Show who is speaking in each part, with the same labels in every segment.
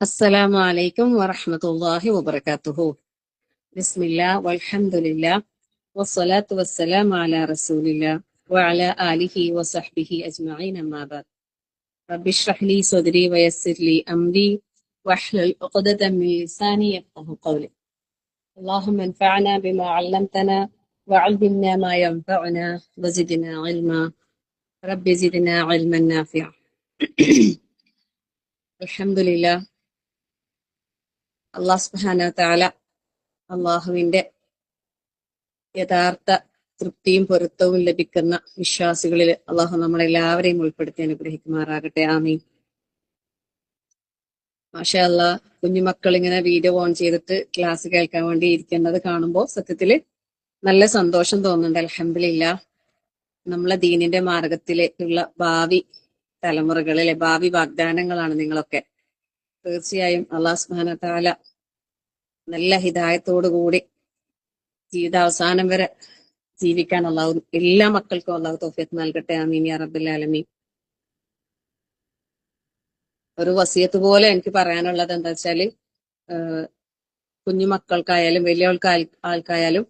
Speaker 1: السلام عليكم ورحمة الله وبركاته. بسم الله والحمد لله والصلاة والسلام على رسول الله وعلى آله وصحبه أجمعين أما بعد. رب اشرح لي صدري ويسر لي أمري واحلل عقدة من لساني يفقهوا قولي. اللهم انفعنا بما علمتنا وعلمنا ما ينفعنا وزدنا علما. رب زدنا علما نافعا. الحمد لله. അള്ളാഹു സുബ്ഹാനഹു വതആല അള്ളാഹുവിന്റെ യഥാർത്ഥ തൃപ്തിയും പൊരുത്തവും ലഭിക്കുന്ന വിശ്വാസികളിൽ അള്ളാഹു നമ്മളെല്ലാവരെയും ഉൾപ്പെടുത്തി അനുഗ്രഹിക്കുമാറാകട്ടെ. ആമീൻ. മാഷാ അല്ലാഹ്, കുഞ്ഞുമക്കൾ ഇങ്ങനെ വീഡിയോ ഓൺ ചെയ്തിട്ട് ക്ലാസ് കേൾക്കാൻ വേണ്ടി ഇരിക്കുന്നത് കാണുമ്പോൾ സത്യത്തില് നല്ല സന്തോഷം തോന്നുന്നുണ്ട്. അൽഹംദുലില്ലാഹ്, നമ്മളെ ദീനിന്റെ മാർഗത്തിലേക്കുള്ള ഭാവി തലമുറകളിലെ ഭാവി വാഗ്ദാനങ്ങളാണ് നിങ്ങളൊക്കെ. തീർച്ചയായും അള്ളാഹു സുബ്ഹാനഹു വതആല നല്ല ഹിദായത്തോടു കൂടി ജീവിതാവസാനം വരെ ജീവിക്കാൻ അള്ളാഹു എല്ലാ മക്കൾക്കും അള്ളാഹു തൗഫീഖ് നൽകട്ടെ. ആമീൻ യാ റബ്ബൽ ആലമീൻ. ഒരു വസിയത്ത് പോലെ എനിക്ക് പറയാനുള്ളത് എന്താ വെച്ചാല്, കുഞ്ഞു മക്കൾക്കായാലും വലിയ ആൾക്കായാലും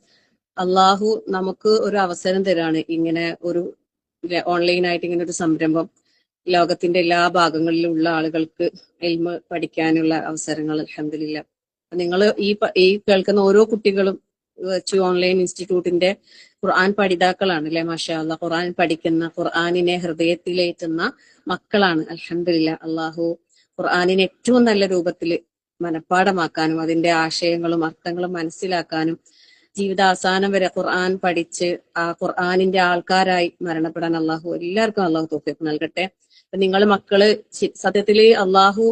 Speaker 1: അള്ളാഹു നമുക്ക് ഒരു അവസരം തരാണ്. ഇങ്ങനെ ഒരു ഓൺലൈനായിട്ട് ഇങ്ങനെ ഒരു സംരംഭം ലോകത്തിന്റെ എല്ലാ ഭാഗങ്ങളിലുള്ള ആളുകൾക്ക് ഇൽമ പഠിക്കാനുള്ള അവസരങ്ങൾ അൽഹംദുലില്ലാഹ്. നിങ്ങൾ ഈ കേൾക്കുന്ന ഓരോ കുട്ടികളും ഓൺലൈൻ ഇൻസ്റ്റിറ്റ്യൂട്ടിന്റെ ഖുർആൻ പഠിതാക്കളാണ് അല്ലെ. മാഷാ അല്ലാഹ്, ഖുർആൻ പഠിക്കുന്ന, ഖുർആനിനെ ഹൃദയത്തിലേറ്റുന്ന മക്കളാണ്. അൽഹംദുലില്ലാഹ്, അള്ളാഹു ഖുർആനിനെ ഏറ്റവും നല്ല രൂപത്തിൽ മനഃപ്പാഠമാക്കാനും അതിന്റെ ആശയങ്ങളും അർത്ഥങ്ങളും മനസ്സിലാക്കാനും ജീവിതാവസാനം വരെ ഖുർആൻ പഠിച്ച് ആ ഖുർആനിന്റെ ആൾക്കാരായി മരണപ്പെടാൻ അള്ളാഹു എല്ലാവർക്കും അള്ളാഹു തൗഫീഖ് നൽകട്ടെ. നിങ്ങൾ മക്കള് സത്യത്തില് അള്ളാഹു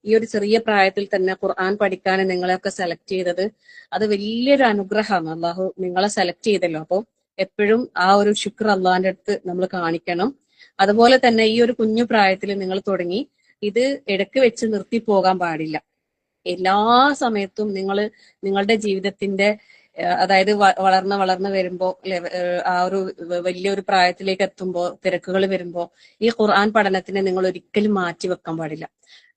Speaker 1: ഈ ഒരു ചെറിയ പ്രായത്തിൽ തന്നെ ഖുർആൻ പഠിക്കാൻ നിങ്ങളെയൊക്കെ സെലക്ട് ചെയ്തത് അത് വലിയൊരു അനുഗ്രഹമാണ്. അള്ളാഹു നിങ്ങളെ സെലക്ട് ചെയ്തല്ലോ. അപ്പോൾ എപ്പോഴും ആ ഒരു ശുക്ർ അള്ളാഹിന്റെ അടുത്ത് നമ്മൾ കാണിക്കണം. അതുപോലെ തന്നെ ഈ ഒരു കുഞ്ഞു പ്രായത്തിൽ നിങ്ങൾ തുടങ്ങി ഇത് ഇടയ്ക്ക് വെച്ച് നിർത്തി പോകാൻ പാടില്ല. എല്ലാ സമയത്തും നിങ്ങളുടെ ജീവിതത്തിന്റെ അതായത് വളർന്ന് വരുമ്പോ ആ ഒരു വലിയൊരു പ്രായത്തിലേക്ക് എത്തുമ്പോ തിരക്കുകൾ വരുമ്പോ ഈ ഖുർആൻ പഠനത്തിനെ നിങ്ങൾ ഒരിക്കലും മാറ്റി വെക്കാൻ പാടില്ല.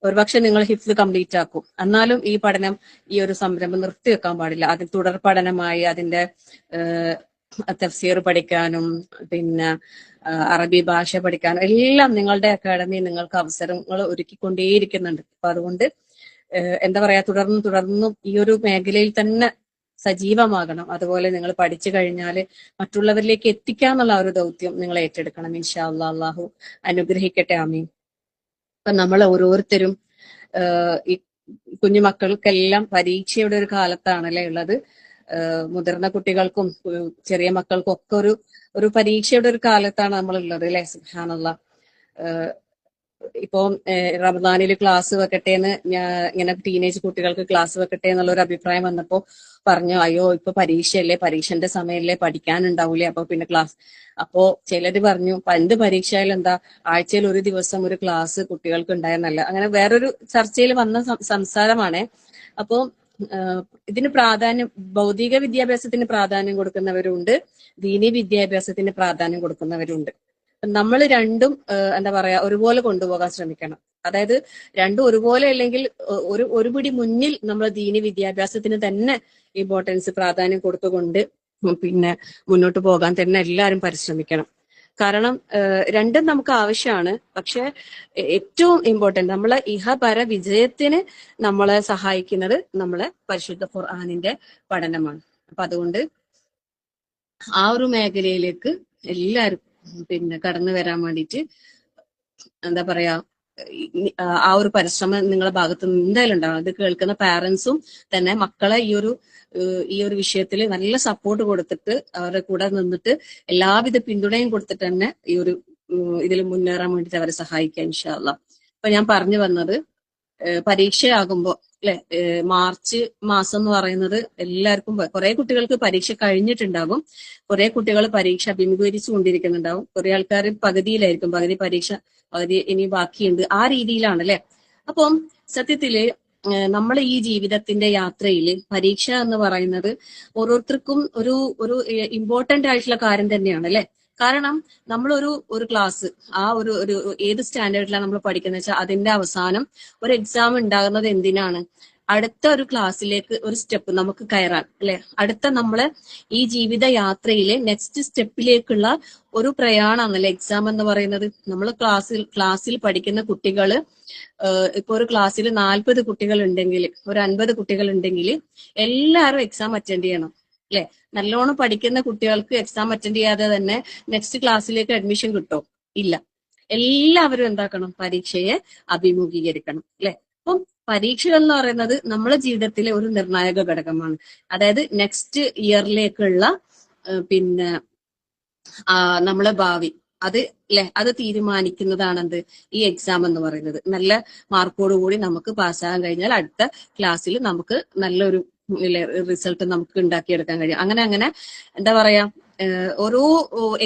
Speaker 1: ഒരുപക്ഷെ നിങ്ങൾ ഹിഫ്ദ് കംപ്ലീറ്റ് ആക്കും, എന്നാലും ഈ പഠനം, ഈ ഒരു സംരംഭം നിർത്തി വെക്കാൻ പാടില്ല. അതിൽ തുടർ പഠനമായി അതിന്റെ തഫ്സീർ പഠിക്കാനും പിന്നെ അറബി ഭാഷ പഠിക്കാനും എല്ലാം നിങ്ങളുടെ അക്കാഡമി നിങ്ങൾക്ക് അവസരങ്ങൾ ഒരുക്കിക്കൊണ്ടേയിരിക്കുന്നുണ്ട്. അപ്പൊ അതുകൊണ്ട് എന്താ പറയാ, തുടർന്നും ഈ ഒരു മേഖലയിൽ തന്നെ സജീവമാകണം. അതുപോലെ നിങ്ങൾ പഠിച്ചു കഴിഞ്ഞാൽ മറ്റുള്ളവരിലേക്ക് എത്തിക്കാന്നുള്ള ഒരു ദൗത്യം നിങ്ങൾ ഏറ്റെടുക്കണം. ഇൻഷാ അല്ലാഹ്, അള്ളാഹു അനുഗ്രഹിക്കട്ടെ. ആമീൻ. അപ്പൊ നമ്മൾ ഓരോരുത്തരും ഈ കുഞ്ഞുമക്കൾക്കെല്ലാം പരീക്ഷയുടെ ഒരു കാലത്താണല്ലേ ഉള്ളത്. മുതിർന്ന കുട്ടികൾക്കും ചെറിയ മക്കൾക്കും ഒക്കെ ഒരു പരീക്ഷയുടെ ഒരു കാലത്താണ് നമ്മൾ ഉള്ളത് അല്ലെ. സുബ്ഹാനല്ലാഹ്, ഇപ്പോ റമദാനിൽ ക്ലാസ് വെക്കട്ടെ എന്ന് ഇങ്ങനെ ടീനേജ് കുട്ടികൾക്ക് ക്ലാസ് വെക്കട്ടെ എന്നുള്ള ഒരു അഭിപ്രായം വന്നപ്പോ പറഞ്ഞു, അയ്യോ ഇപ്പൊ പരീക്ഷയല്ലേ, പരീക്ഷന്റെ സമയമല്ലേ, പഠിക്കാനുണ്ടാവൂലേ, അപ്പൊ പിന്നെ ക്ലാസ്. അപ്പോ ചിലര് പറഞ്ഞു, എന്ത് പരീക്ഷയായാലും എന്താ, ആഴ്ചയിൽ ഒരു ദിവസം ഒരു ക്ലാസ് കുട്ടികൾക്ക് ഉണ്ടായെന്നല്ല. അങ്ങനെ വേറൊരു ചർച്ചയിൽ വന്ന സംസാരമാണ്. അപ്പോ ഇതിന് പ്രാധാന്യം, ഭൗതിക വിദ്യാഭ്യാസത്തിന് പ്രാധാന്യം കൊടുക്കുന്നവരുണ്ട്, ദീനി വിദ്യാഭ്യാസത്തിന് പ്രാധാന്യം കൊടുക്കുന്നവരുണ്ട്. നമ്മൾ രണ്ടും എന്താ പറയാ ഒരുപോലെ കൊണ്ടുപോകാൻ ശ്രമിക്കണം. അതായത് രണ്ടും ഒരുപോലെ അല്ലെങ്കിൽ ഒരു പിടി മുന്നിൽ നമ്മൾ ദീനി വിദ്യാഭ്യാസത്തിന് തന്നെ ഇമ്പോർട്ടൻസ്, പ്രാധാന്യം കൊടുത്തുകൊണ്ട് പിന്നെ മുന്നോട്ട് പോകാൻ തന്നെ എല്ലാവരും പരിശ്രമിക്കണം. കാരണം രണ്ടും നമുക്ക് ആവശ്യമാണ്. പക്ഷെ ഏറ്റവും ഇമ്പോർട്ടന്റ് നമ്മളെ ഇഹപര വിജയത്തിന് നമ്മളെ സഹായിക്കുന്നത് നമ്മളെ പരിശുദ്ധ ഖുർആനിന്റെ പഠനമാണ്. അപ്പൊ അതുകൊണ്ട് ആ ഒരു മേഖലയിലേക്ക് എല്ലാവരും പിന്നെ കടന്നു വരാൻ വേണ്ടിയിട്ട് എന്താ പറയാ, ആ ഒരു പരിശ്രമം നിങ്ങളുടെ ഭാഗത്ത് നിന്ന് എന്തായാലും ഉണ്ടാവും. അത് കേൾക്കുന്ന പാരന്റ്സും തന്നെ മക്കളെ ഈ ഒരു വിഷയത്തിൽ നല്ല സപ്പോർട്ട് കൊടുത്തിട്ട് അവരുടെ കൂടെ നിന്നിട്ട് എല്ലാവിധ പിന്തുണയും കൊടുത്തിട്ട് തന്നെ ഈ ഒരു ഇതിൽ മുന്നേറാൻ വേണ്ടിയിട്ട് അവരെ സഹായിക്കുക ഇൻഷാ അല്ലാഹ്. ഇപ്പൊ ഞാൻ പറഞ്ഞു വന്നത്, പരീക്ഷയാകുമ്പോ അല്ലെ, മാർച്ച് മാസം എന്ന് പറയുന്നത് എല്ലാവർക്കും, കുറെ കുട്ടികൾക്ക് പരീക്ഷ കഴിഞ്ഞിട്ടുണ്ടാകും, കുറെ കുട്ടികൾ പരീക്ഷ അഭിമുഖീകരിച്ചു കൊണ്ടിരിക്കുന്നുണ്ടാവും, കുറെ ആൾക്കാർ പകുതിയിലായിരിക്കും, പകുതി ഇനി ബാക്കിയുണ്ട്, ആ രീതിയിലാണ് അല്ലെ. അപ്പം സത്യത്തില് നമ്മൾ ഈ ജീവിതത്തിന്റെ യാത്രയിൽ പരീക്ഷ എന്ന് പറയുന്നത് ഓരോരുത്തർക്കും ഒരു ഇമ്പോർട്ടന്റ് ആയിട്ടുള്ള കാര്യം തന്നെയാണ് അല്ലെ. കാരണം നമ്മളൊരു ക്ലാസ് ആ ഒരു ഏത് സ്റ്റാൻഡേർഡിലാണ് നമ്മൾ പഠിക്കുന്നത് വെച്ചാൽ അതിന്റെ അവസാനം ഒരു എക്സാം ഉണ്ടാകുന്നത് എന്തിനാണ്? അടുത്ത ഒരു ക്ലാസ്സിലേക്ക് ഒരു സ്റ്റെപ്പ് നമുക്ക് കയറാൻ, അല്ലെ? അടുത്ത നമ്മള് ഈ ജീവിത യാത്രയിലെ നെക്സ്റ്റ് സ്റ്റെപ്പിലേക്കുള്ള ഒരു പ്രയാണമാണല്ലേ എക്സാം എന്ന് പറയുന്നത്. നമ്മൾ ക്ലാസ്സിൽ പഠിക്കുന്ന കുട്ടികള് ഇപ്പൊ ഒരു ക്ലാസ്സിൽ 40 കുട്ടികൾ ഉണ്ടെങ്കിൽ, ഒരു 50 കുട്ടികൾ ഉണ്ടെങ്കിൽ എല്ലാവരും എക്സാം അറ്റൻഡ് ചെയ്യണം, അല്ലെ? നല്ലോണം പഠിക്കുന്ന കുട്ടികൾക്ക് എക്സാം അറ്റൻഡ് ചെയ്യാതെ തന്നെ നെക്സ്റ്റ് ക്ലാസ്സിലേക്ക് അഡ്മിഷൻ കിട്ടോ? ഇല്ല. എല്ലാവരും എന്താക്കണം? പരീക്ഷയെ അഭിമുഖീകരിക്കണം, അല്ലെ? അപ്പം പരീക്ഷകൾ എന്ന് പറയുന്നത് നമ്മുടെ ജീവിതത്തിലെ ഒരു നിർണായക ഘടകമാണ്. അതായത് നെക്സ്റ്റ് ഇയറിലേക്കുള്ള പിന്നെ നമ്മളെ ഭാവി അത് തീരുമാനിക്കുന്നതാണെന്ത് ഈ എക്സാം എന്ന് പറയുന്നത്. നല്ല മാർക്കോട് കൂടി നമുക്ക് പാസ്സാകാൻ കഴിഞ്ഞാൽ അടുത്ത ക്ലാസ്സിൽ നമുക്ക് നല്ലൊരു റിസൾട്ട് നമുക്ക് ഉണ്ടാക്കിയെടുക്കാൻ കഴിയും. അങ്ങനെ എന്താ പറയാ, ഓരോ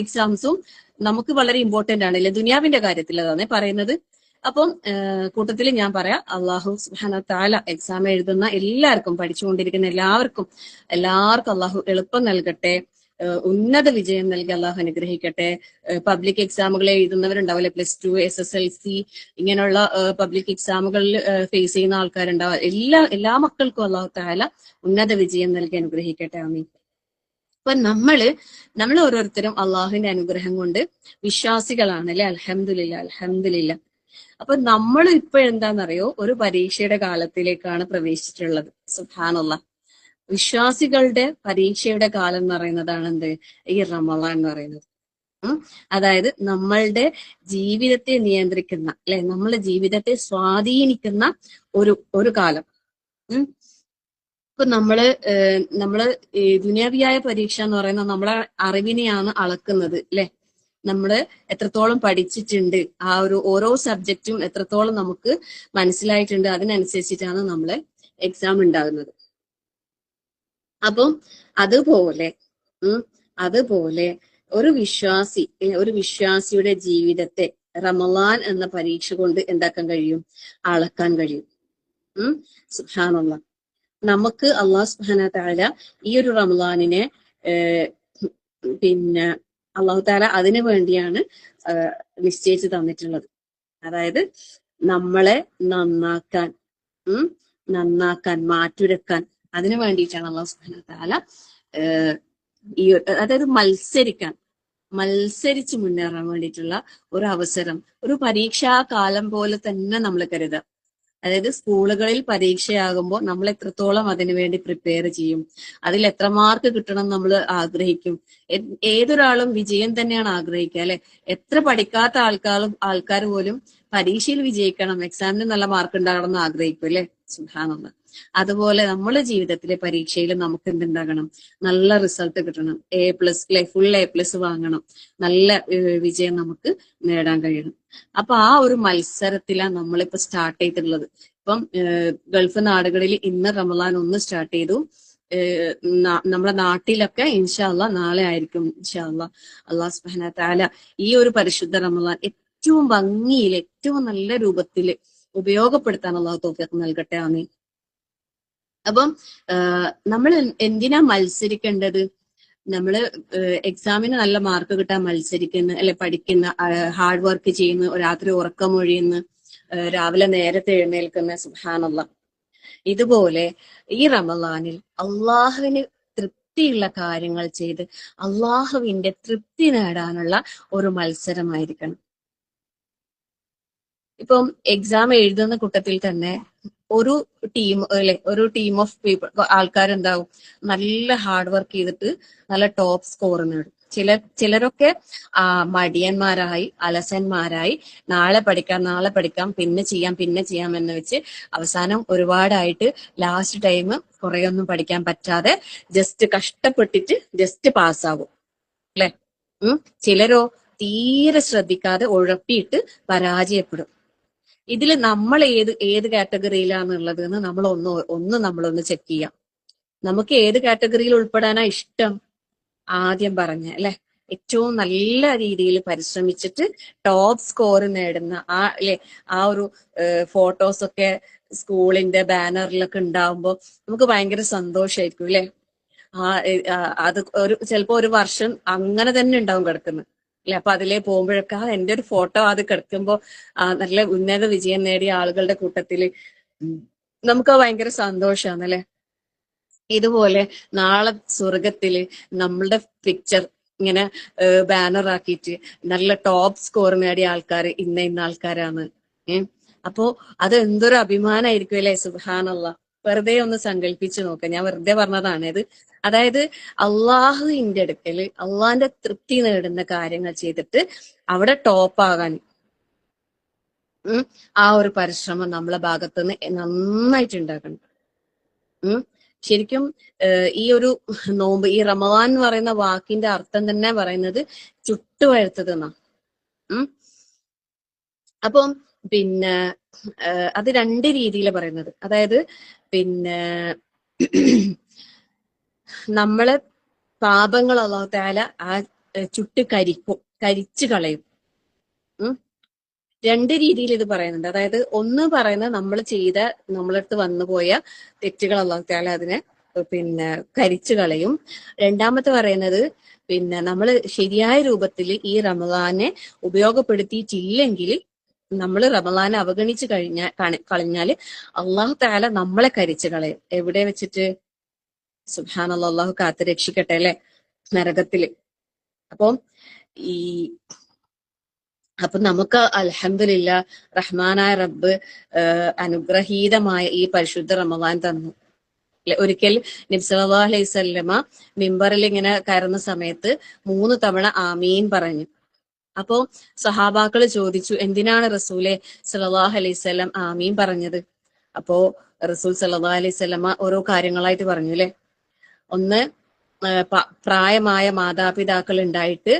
Speaker 1: എക്സാംസും നമുക്ക് വളരെ ഇമ്പോർട്ടന്റ് ആണ്, അല്ലെ? ദുനിയാവിന്റെ കാര്യത്തിൽ അതാണ് പറയുന്നത്. അപ്പം കൂട്ടത്തിൽ ഞാൻ പറയാം, അള്ളാഹു സുബ്ഹാനഹു തആല എക്സാം എഴുതുന്ന എല്ലാവർക്കും, പഠിച്ചുകൊണ്ടിരിക്കുന്ന എല്ലാവർക്കും അള്ളാഹു എളുപ്പം നൽകട്ടെ, ഉന്നത വിജയം നൽകി അള്ളാഹു അനുഗ്രഹിക്കട്ടെ. പബ്ലിക് എക്സാമുകൾ എഴുതുന്നവരുണ്ടാവില്ലേ, +2, SSLC, ഇങ്ങനെയുള്ള പബ്ലിക് എക്സാമുകളിൽ ഫേസ് ചെയ്യുന്ന ആൾക്കാരുണ്ടാവും. എല്ലാ മക്കൾക്കും അള്ളാഹു തആല ഉന്നത വിജയം നൽകി അനുഗ്രഹിക്കട്ടെ. ആമീൻ. അപ്പൊ നമ്മൾ ഓരോരുത്തരും അള്ളാഹുവിന്റെ അനുഗ്രഹം കൊണ്ട് വിശ്വാസികളാണ്, അല്ലെ? അൽഹംദുലില്ലാ. അപ്പൊ നമ്മൾ ഇപ്പൊ എന്താണെന്നറിയോ, ഒരു പരീക്ഷയുടെ കാലത്തിലേക്കാണ് പ്രവേശിച്ചിട്ടുള്ളത്. സുബ്ഹാനല്ലാഹ്. വിശ്വാസികളുടെ പരീക്ഷയുടെ കാലം എന്ന് പറയുന്നതാണ് എന്ത്? ഈ റമളാൻ എന്ന് പറയുന്നത്. അതായത് നമ്മളുടെ ജീവിതത്തെ നിയന്ത്രിക്കുന്ന, അല്ലെ, നമ്മളുടെ ജീവിതത്തെ സ്വാധീനിക്കുന്ന ഒരു കാലം. ഇപ്പൊ നമ്മള് ദുനിയാവിയായ പരീക്ഷ എന്ന് പറയുന്നത് നമ്മളെ അറിവിനെയാണ് അളക്കുന്നത്, അല്ലെ? നമ്മള് എത്രത്തോളം പഠിച്ചിട്ടുണ്ട്, ആ ഓരോ സബ്ജക്റ്റും എത്രത്തോളം നമുക്ക് മനസ്സിലായിട്ടുണ്ട്, അതിനനുസരിച്ചിട്ടാണ് നമ്മളെ എക്സാം ഉണ്ടാകുന്നത്. അപ്പം അതുപോലെ ഒരു വിശ്വാസിയുടെ ജീവിതത്തെ റമളാൻ എന്ന പരീക്ഷ കൊണ്ട് എന്താക്കാൻ കഴിയും? അളക്കാൻ കഴിയും. സുബ്ഹാനല്ലാഹ്. നമുക്ക് അല്ലാഹു സുബ്ഹാനഹു തആല ഈ ഒരു റമളാനിനെ പിന്നെ അല്ലാഹു തആല അതിനു വേണ്ടിയാണ് നിശ്ചയിച്ചു തന്നിട്ടുള്ളത്. അതായത് നമ്മളെ നന്നാക്കാൻ, മാറ്റുരക്കാൻ, അതിനു വേണ്ടിയിട്ടാണ് അല്ലാഹു സുബ്ഹാനഹു തആല അതായത് മത്സരിച്ച് മുന്നേറാൻ വേണ്ടിയിട്ടുള്ള ഒരു അവസരം, ഒരു പരീക്ഷാ കാലം പോലെ തന്നെ നമ്മൾ കരുതുക. അതായത് സ്കൂളുകളിൽ പരീക്ഷയാകുമ്പോൾ നമ്മൾ എത്രത്തോളം അതിനുവേണ്ടി പ്രിപ്പയർ ചെയ്യും, അതിൽ എത്ര മാർക്ക് കിട്ടണം നമ്മൾ ആഗ്രഹിക്കും. ഏതൊരാളും വിജയം തന്നെയാണ് ആഗ്രഹിക്കുക, അല്ലെ? എത്ര പഠിക്കാത്ത ആൾക്കാർ പോലും പരീക്ഷയിൽ വിജയിക്കണം, എക്സാമിന് നല്ല മാർക്ക് ഉണ്ടാകണം എന്ന് ആഗ്രഹിക്കും, അല്ലെ? സുബ്ഹാനല്ലാഹ്. അതുപോലെ നമ്മുടെ ജീവിതത്തിലെ പരീക്ഷയിൽ നമുക്ക് എന്തുണ്ടാകണം? നല്ല റിസൾട്ട് കിട്ടണം, A+, അല്ലെ? ഫുൾ A+ വാങ്ങണം, നല്ല വിജയം നമുക്ക് നേടാൻ കഴിയണം. അപ്പൊ ആ ഒരു മത്സരത്തിലാണ് നമ്മളിപ്പോ സ്റ്റാർട്ട് ചെയ്തിട്ടുള്ളത്. ഇപ്പം ഗൾഫ് നാടുകളിൽ ഇന്ന് റമളാൻ 1 സ്റ്റാർട്ട് ചെയ്തു. നമ്മുടെ നാട്ടിലൊക്കെ ഇൻഷാ അല്ലാഹ് നാളെ ആയിരിക്കും ഇൻഷാ അല്ലാഹ്. അല്ലാഹു സുബ്ഹാനഹു തആല ഈ ഒരു പരിശുദ്ധ റമളാൻ ഏറ്റവും ഭംഗിയിൽ, ഏറ്റവും നല്ല രൂപത്തിൽ ഉപയോഗപ്പെടുത്താൻ അല്ലാഹു തൗഫീഖ് നൽകട്ടെ. ആമീൻ. അപ്പം നമ്മൾ എന്തിനാ മത്സരിക്കേണ്ടത്? നമ്മള് എക്സാമിന് നല്ല മാർക്ക് കിട്ടാൻ മത്സരിക്കുന്ന, അല്ലെ, പഠിക്കുന്ന, ഹാർഡ് വർക്ക് ചെയ്യുന്ന, രാത്രി ഉറക്കമൊഴിയുന്ന, രാവിലെ നേരത്തെ എഴുന്നേൽക്കുന്ന. സുബ്ഹാനല്ലാഹ്. ഇതുപോലെ ഈ റമളാനിൽ അള്ളാഹുവിന് തൃപ്തിയുള്ള കാര്യങ്ങൾ ചെയ്ത് അള്ളാഹുവിന്റെ തൃപ്തി നേടാനുള്ള ഒരു മത്സരമായിരിക്കണം. ഇപ്പം എക്സാം എഴുതുന്ന കൂട്ടത്തിൽ തന്നെ ഒരു ടീം ഓഫ് പീപ്പിൾ, ആൾക്കാരുണ്ടാവും നല്ല ഹാർഡ് വർക്ക് ചെയ്തിട്ട് നല്ല ടോപ്പ് സ്കോർ നേടും. ചിലരൊക്കെ മടിയന്മാരായി, അലസന്മാരായി, നാളെ പഠിക്കാം, പിന്നെ ചെയ്യാം എന്ന് വെച്ച് അവസാനം ഒരുപാടായിട്ട് ലാസ്റ്റ് ടൈം കുറെ ഒന്നും പഠിക്കാൻ പറ്റാതെ ജസ്റ്റ് കഷ്ടപ്പെട്ടിട്ട് ജസ്റ്റ് പാസ്സാവും, അല്ലെ? ചിലരോ തീരെ ശ്രദ്ധിക്കാതെ ഉഴപ്പിയിട്ട് പരാജയപ്പെടും. ഇതിൽ നമ്മൾ ഏത് കാറ്റഗറിയിലാണുള്ളത് എന്ന് നമ്മളൊന്ന് ചെക്ക് ചെയ്യാം. നമുക്ക് ഏത് കാറ്റഗറിയിൽ ഉൾപ്പെടാനാ ഇഷ്ടം? ആദ്യം പറഞ്ഞ, അല്ലെ, ഏറ്റവും നല്ല രീതിയിൽ പരിശ്രമിച്ചിട്ട് ടോപ്പ് സ്കോർ നേടുന്ന ആ ഒരു ഫോട്ടോസ് ഒക്കെ സ്കൂളിന്റെ ബാനറിലൊക്കെ ഉണ്ടാവുമ്പോൾ നമുക്ക് ഭയങ്കര സന്തോഷമായിരിക്കും, അല്ലെ? അത് ചിലപ്പോ ഒരു വർഷം അങ്ങനെ തന്നെ ഉണ്ടാവും കിടക്കുന്നത്. അല്ലെ? അപ്പൊ അതിലേ പോകുമ്പോഴൊക്കെ എന്റെ ഒരു ഫോട്ടോ അത് കിടക്കുമ്പോ നല്ല ഉന്നത വിജയം നേടിയ ആളുകളുടെ കൂട്ടത്തില് നമുക്ക് ഭയങ്കര സന്തോഷമാണ് അല്ലെ? ഇതുപോലെ നാളെ സ്വർഗത്തില് നമ്മളുടെ പിക്ചർ ഇങ്ങനെ ബാനർ ആക്കിയിട്ട് നല്ല ടോപ്പ് സ്കോർ നേടിയ ആൾക്കാർ ഇന്ന ആൾക്കാരാണ്. അപ്പോ അത് എന്തൊരു അഭിമാനമായിരിക്കും അല്ലെ? സുബ്ഹാനല്ലാ. വെറുതെ ഒന്ന് സങ്കല്പിച്ചു നോക്കാം. ഞാൻ വെറുതെ പറഞ്ഞതാണ് ഇത്. അതായത് അള്ളാഹുവിന്റെ അടുക്കല് അള്ളാഹിന്റെ തൃപ്തി നേടുന്ന കാര്യങ്ങൾ ചെയ്തിട്ട് അവിടെ ടോപ്പ് ആകാൻ ആ ഒരു പരിശ്രമം നമ്മളെ ഭാഗത്തുനിന്ന് നന്നായിട്ട് ഉണ്ടാക്കണം. ശരിക്കും ഈ ഒരു നോമ്പ്, ഈ റമദാൻ എന്ന് പറയുന്ന വാക്കിന്റെ അർത്ഥം തന്നെ പറയുന്നത് ചുട്ടുപഴുത്തത് എന്നാ. അപ്പം പിന്നെ അത് രണ്ട് രീതിയിലാണ് പറയുന്നത്. അതായത് പിന്നെ നമ്മളെ പാപങ്ങൾ അല്ലാഹു തആല ആ ചുട്ട് കരിച്ചു കളയും. രണ്ട് രീതിയിൽ ഇത് പറയുന്നുണ്ട്. അതായത് ഒന്ന് പറയുന്നത് നമ്മൾ ചെയ്ത, നമ്മളടുത്ത് വന്നുപോയ തെറ്റുകൾ അല്ലാഹു തആല അതിനെ പിന്നെ കരിച്ചു കളയും. രണ്ടാമത്തെ പറയുന്നത് പിന്നെ നമ്മൾ ശരിയായ രൂപത്തിൽ ഈ റമദാനെ ഉപയോഗപ്പെടുത്തിയിട്ടില്ലെങ്കിൽ, നമ്മൾ റമദാനെ അവഗണിച്ചു കളഞ്ഞാല് അള്ളാഹു തആല നമ്മളെ കരിച്ചു കളയും. എവിടെ വെച്ചിട്ട്? സുബ്ഹാനല്ലാഹ്, അള്ളാഹു കാത്ത് രക്ഷിക്കട്ടെ അല്ലെ, നരകത്തില്. അപ്പം അപ്പൊ നമുക്ക് അൽഹംദുലില്ലാ റഹ്മാനായ റബ്ബ് അനുഗ്രഹീതമായ ഈ പരിശുദ്ധ റമദാൻ തന്നു. ഒരിക്കൽ നബി സല്ലല്ലാഹു അലൈഹി വസല്ലമ മിമ്പറിൽ ഇങ്ങനെ കയറുന്ന സമയത്ത് 3 തവണ ആമീൻ പറഞ്ഞു. അപ്പോ സഹാബാക്കള് ചോദിച്ചു, എന്തിനാണ് റസൂലെ സല്ലല്ലാഹു അലൈഹി വസല്ലം ആമീൻ പറഞ്ഞത്? അപ്പോ റസൂൽ സല്ലല്ലാഹു അലൈഹി വസല്ലമ ഓരോ കാര്യങ്ങളായിട്ട് പറഞ്ഞു അല്ലെ. ഒന്ന്, പ്രായമായ മാതാപിതാക്കൾ ഉണ്ടായിട്ട്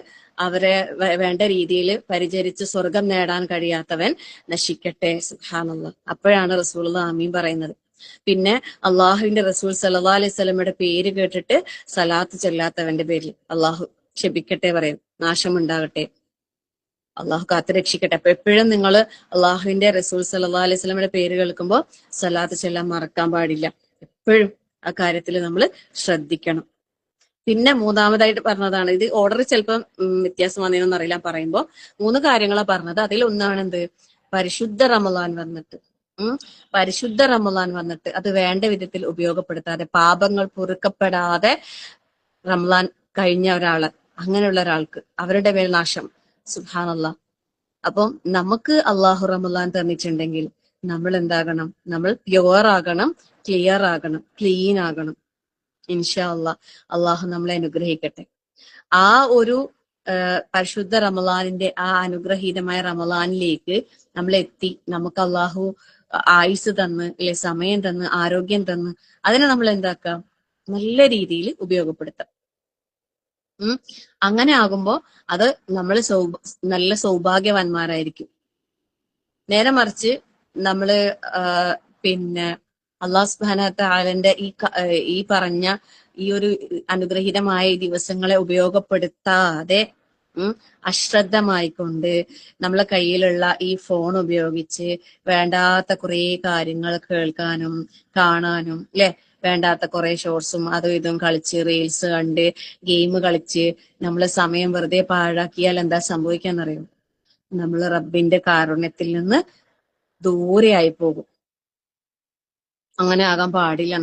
Speaker 1: അവരെ വേണ്ട രീതിയിൽ പരിചരിച്ച് സ്വർഗം നേടാൻ കഴിയാത്തവൻ നശിക്കട്ടെ. സുബ്ഹാനല്ലാഹ്. അപ്പോഴാണ് റസൂലുള്ളാഹി ആമീൻ പറയുന്നത്. പിന്നെ അള്ളാഹുവിന്റെ റസൂൽ സല്ലല്ലാഹു അലൈഹി വസല്ലമയുടെ പേര് കേട്ടിട്ട് സലാത്ത് ചെല്ലാത്തവന്റെ പേരിൽ അള്ളാഹു ക്ഷമിക്കട്ടെ പറയും, നാശമുണ്ടാകട്ടെ, അള്ളാഹു കാത്ത് രക്ഷിക്കട്ടെ. അപ്പൊ എപ്പോഴും നിങ്ങൾ അള്ളാഹുവിന്റെ റസൂൽ സല്ലല്ലാഹു അലൈഹി വസല്ലമയുടെ പേര് കേൾക്കുമ്പോൾ സലാത്ത് ചെല്ലാൻ മറക്കാൻ പാടില്ല. എപ്പോഴും ആ കാര്യത്തിൽ നമ്മൾ ശ്രദ്ധിക്കണം. പിന്നെ മൂന്നാമതായിട്ട് പറഞ്ഞതാണ്, ഇത് ഓർഡർ ചിലപ്പം വ്യത്യാസം വന്നേനൊന്നും അറിയില്ല, പറയുമ്പോ 3 കാര്യങ്ങളാണ് പറഞ്ഞത്. അതിൽ ഒന്നാണ് എന്ത്? പരിശുദ്ധ റമദാൻ വന്നിട്ട് പരിശുദ്ധ റമദാൻ വന്നിട്ട് അത് വേണ്ട വിധത്തിൽ ഉപയോഗപ്പെടുത്താതെ, പാപങ്ങൾ പൊറുക്കപ്പെടാതെ റമദാൻ കഴിഞ്ഞ ഒരാള്, അങ്ങനെയുള്ള ഒരാൾക്ക് അവരുടെ മേൽ നാശം. സുബ്ഹാനല്ലാഹ്. അപ്പം നമുക്ക് അള്ളാഹു റമദാൻ തന്നിട്ടുണ്ടെങ്കിൽ നമ്മൾ എന്താകണം? നമ്മൾ പ്യുവർ ആകണം, ക്ലിയർ ആകണം, ക്ലീൻ ആകണം. ഇൻഷാ അള്ളാഹ് അള്ളാഹു നമ്മളെ അനുഗ്രഹിക്കട്ടെ. ആ ഒരു പരിശുദ്ധ റമദാനിന്റെ ആ അനുഗ്രഹീതമായ റമദാനിലേക്ക് നമ്മൾ എത്തി, നമുക്ക് അള്ളാഹു ആയുസ് തന്ന് അല്ലെ, സമയം തന്ന്, ആരോഗ്യം തന്ന്, അതിനെ നമ്മൾ എന്താക്കാം? നല്ല രീതിയിൽ ഉപയോഗപ്പെടുത്താം. അങ്ങനെ ആകുമ്പോ അത് നമ്മൾ നല്ല സൗഭാഗ്യവാന്മാരായിരിക്കും. നേരെ മറിച്ച് നമ്മള് പിന്നെ അള്ളാഹു സുബ്ഹാനഹു വ തആലന്റെ ഈ പറഞ്ഞ ഈ ഒരു അനുഗ്രഹീതമായ ദിവസങ്ങളെ ഉപയോഗപ്പെടുത്താതെ അശ്രദ്ധമായിക്കൊണ്ട് നമ്മളെ കയ്യിലുള്ള ഈ ഫോൺ ഉപയോഗിച്ച് വേണ്ടാത്ത കുറെ കാര്യങ്ങൾ കേൾക്കാനും കാണാനും അല്ലെ, വേണ്ടാത്ത കുറെ ഷോർട്സും അതും ഇതും കളിച്ച്, റീൽസ് കണ്ട്, ഗെയിം കളിച്ച് നമ്മളെ സമയം വെറുതെ പാഴാക്കിയാൽ എന്താ സംഭവിക്കാന്നറിയോ? നമ്മൾ റബ്ബിന്റെ കാരുണ്യത്തിൽ നിന്ന് ദൂരെയായി പോകും. അങ്ങനെ ആകാൻ പാടില്ല.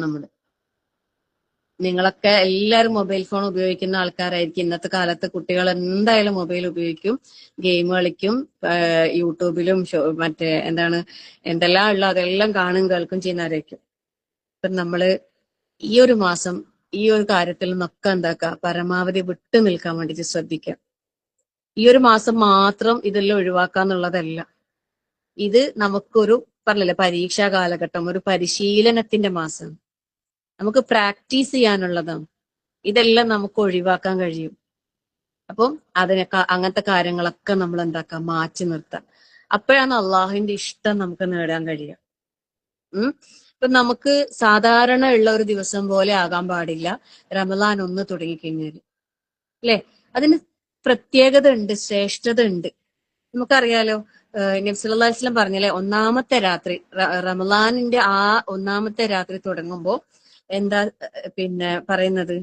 Speaker 1: നിങ്ങളൊക്കെ എല്ലാവരും മൊബൈൽ ഫോൺ ഉപയോഗിക്കുന്ന ആൾക്കാരായിരിക്കും. ഇന്നത്തെ കാലത്ത് കുട്ടികൾ എന്തായാലും മൊബൈൽ ഉപയോഗിക്കും, ഗെയിം കളിക്കും, യൂട്യൂബിലും മറ്റേ എന്തെല്ലാം ഉള്ള അതെല്ലാം കാണും കേൾക്കും ചെയ്യുന്നവരായിരിക്കും. അപ്പൊ നമ്മള് ഈ ഒരു മാസം ഈ ഒരു കാര്യത്തിൽ നിന്നൊക്കെ എന്താക്കുക? പരമാവധി വിട്ടു നിൽക്കാൻ വേണ്ടിട്ട് ശ്രദ്ധിക്കാം. ഈ ഒരു മാസം മാത്രം ഇതെല്ലാം ഒഴിവാക്കാന്നുള്ളതല്ല. ഇത് നമുക്കൊരു പറഞ്ഞില്ലേ, പരീക്ഷാ കാലഘട്ടം, ഒരു പരിശീലനത്തിന്റെ മാസം, നമുക്ക് പ്രാക്ടീസ് ചെയ്യാനുള്ളതാണ്. ഇതെല്ലാം നമുക്ക് ഒഴിവാക്കാൻ കഴിയും. അപ്പം അങ്ങനത്തെ കാര്യങ്ങളൊക്കെ നമ്മൾ എന്താക്കാം? മാറ്റി നിർത്താം. അപ്പോഴാണ് അള്ളാഹുവിന്റെ ഇഷ്ടം നമുക്ക് നേടാൻ കഴിയുക. ഇപ്പൊ നമുക്ക് സാധാരണ ഉള്ള ഒരു ദിവസം പോലെ ആകാൻ പാടില്ല റമദാൻ ഒന്ന് തുടങ്ങിക്കഴിഞ്ഞാല് അല്ലെ. അതിന് പ്രത്യേകത ഉണ്ട്, ശ്രേഷ്ഠത ഉണ്ട്. നമുക്കറിയാലോ, നബി സല്ലല്ലാഹു അലൈഹി വസല്ലം പറഞ്ഞല്ലേ, ഒന്നാമത്തെ രാത്രി, റമദാനിന്റെ ആ ഒന്നാമത്തെ രാത്രി തുടങ്ങുമ്പോ എന്താ പിന്നെ പറയുന്നത്?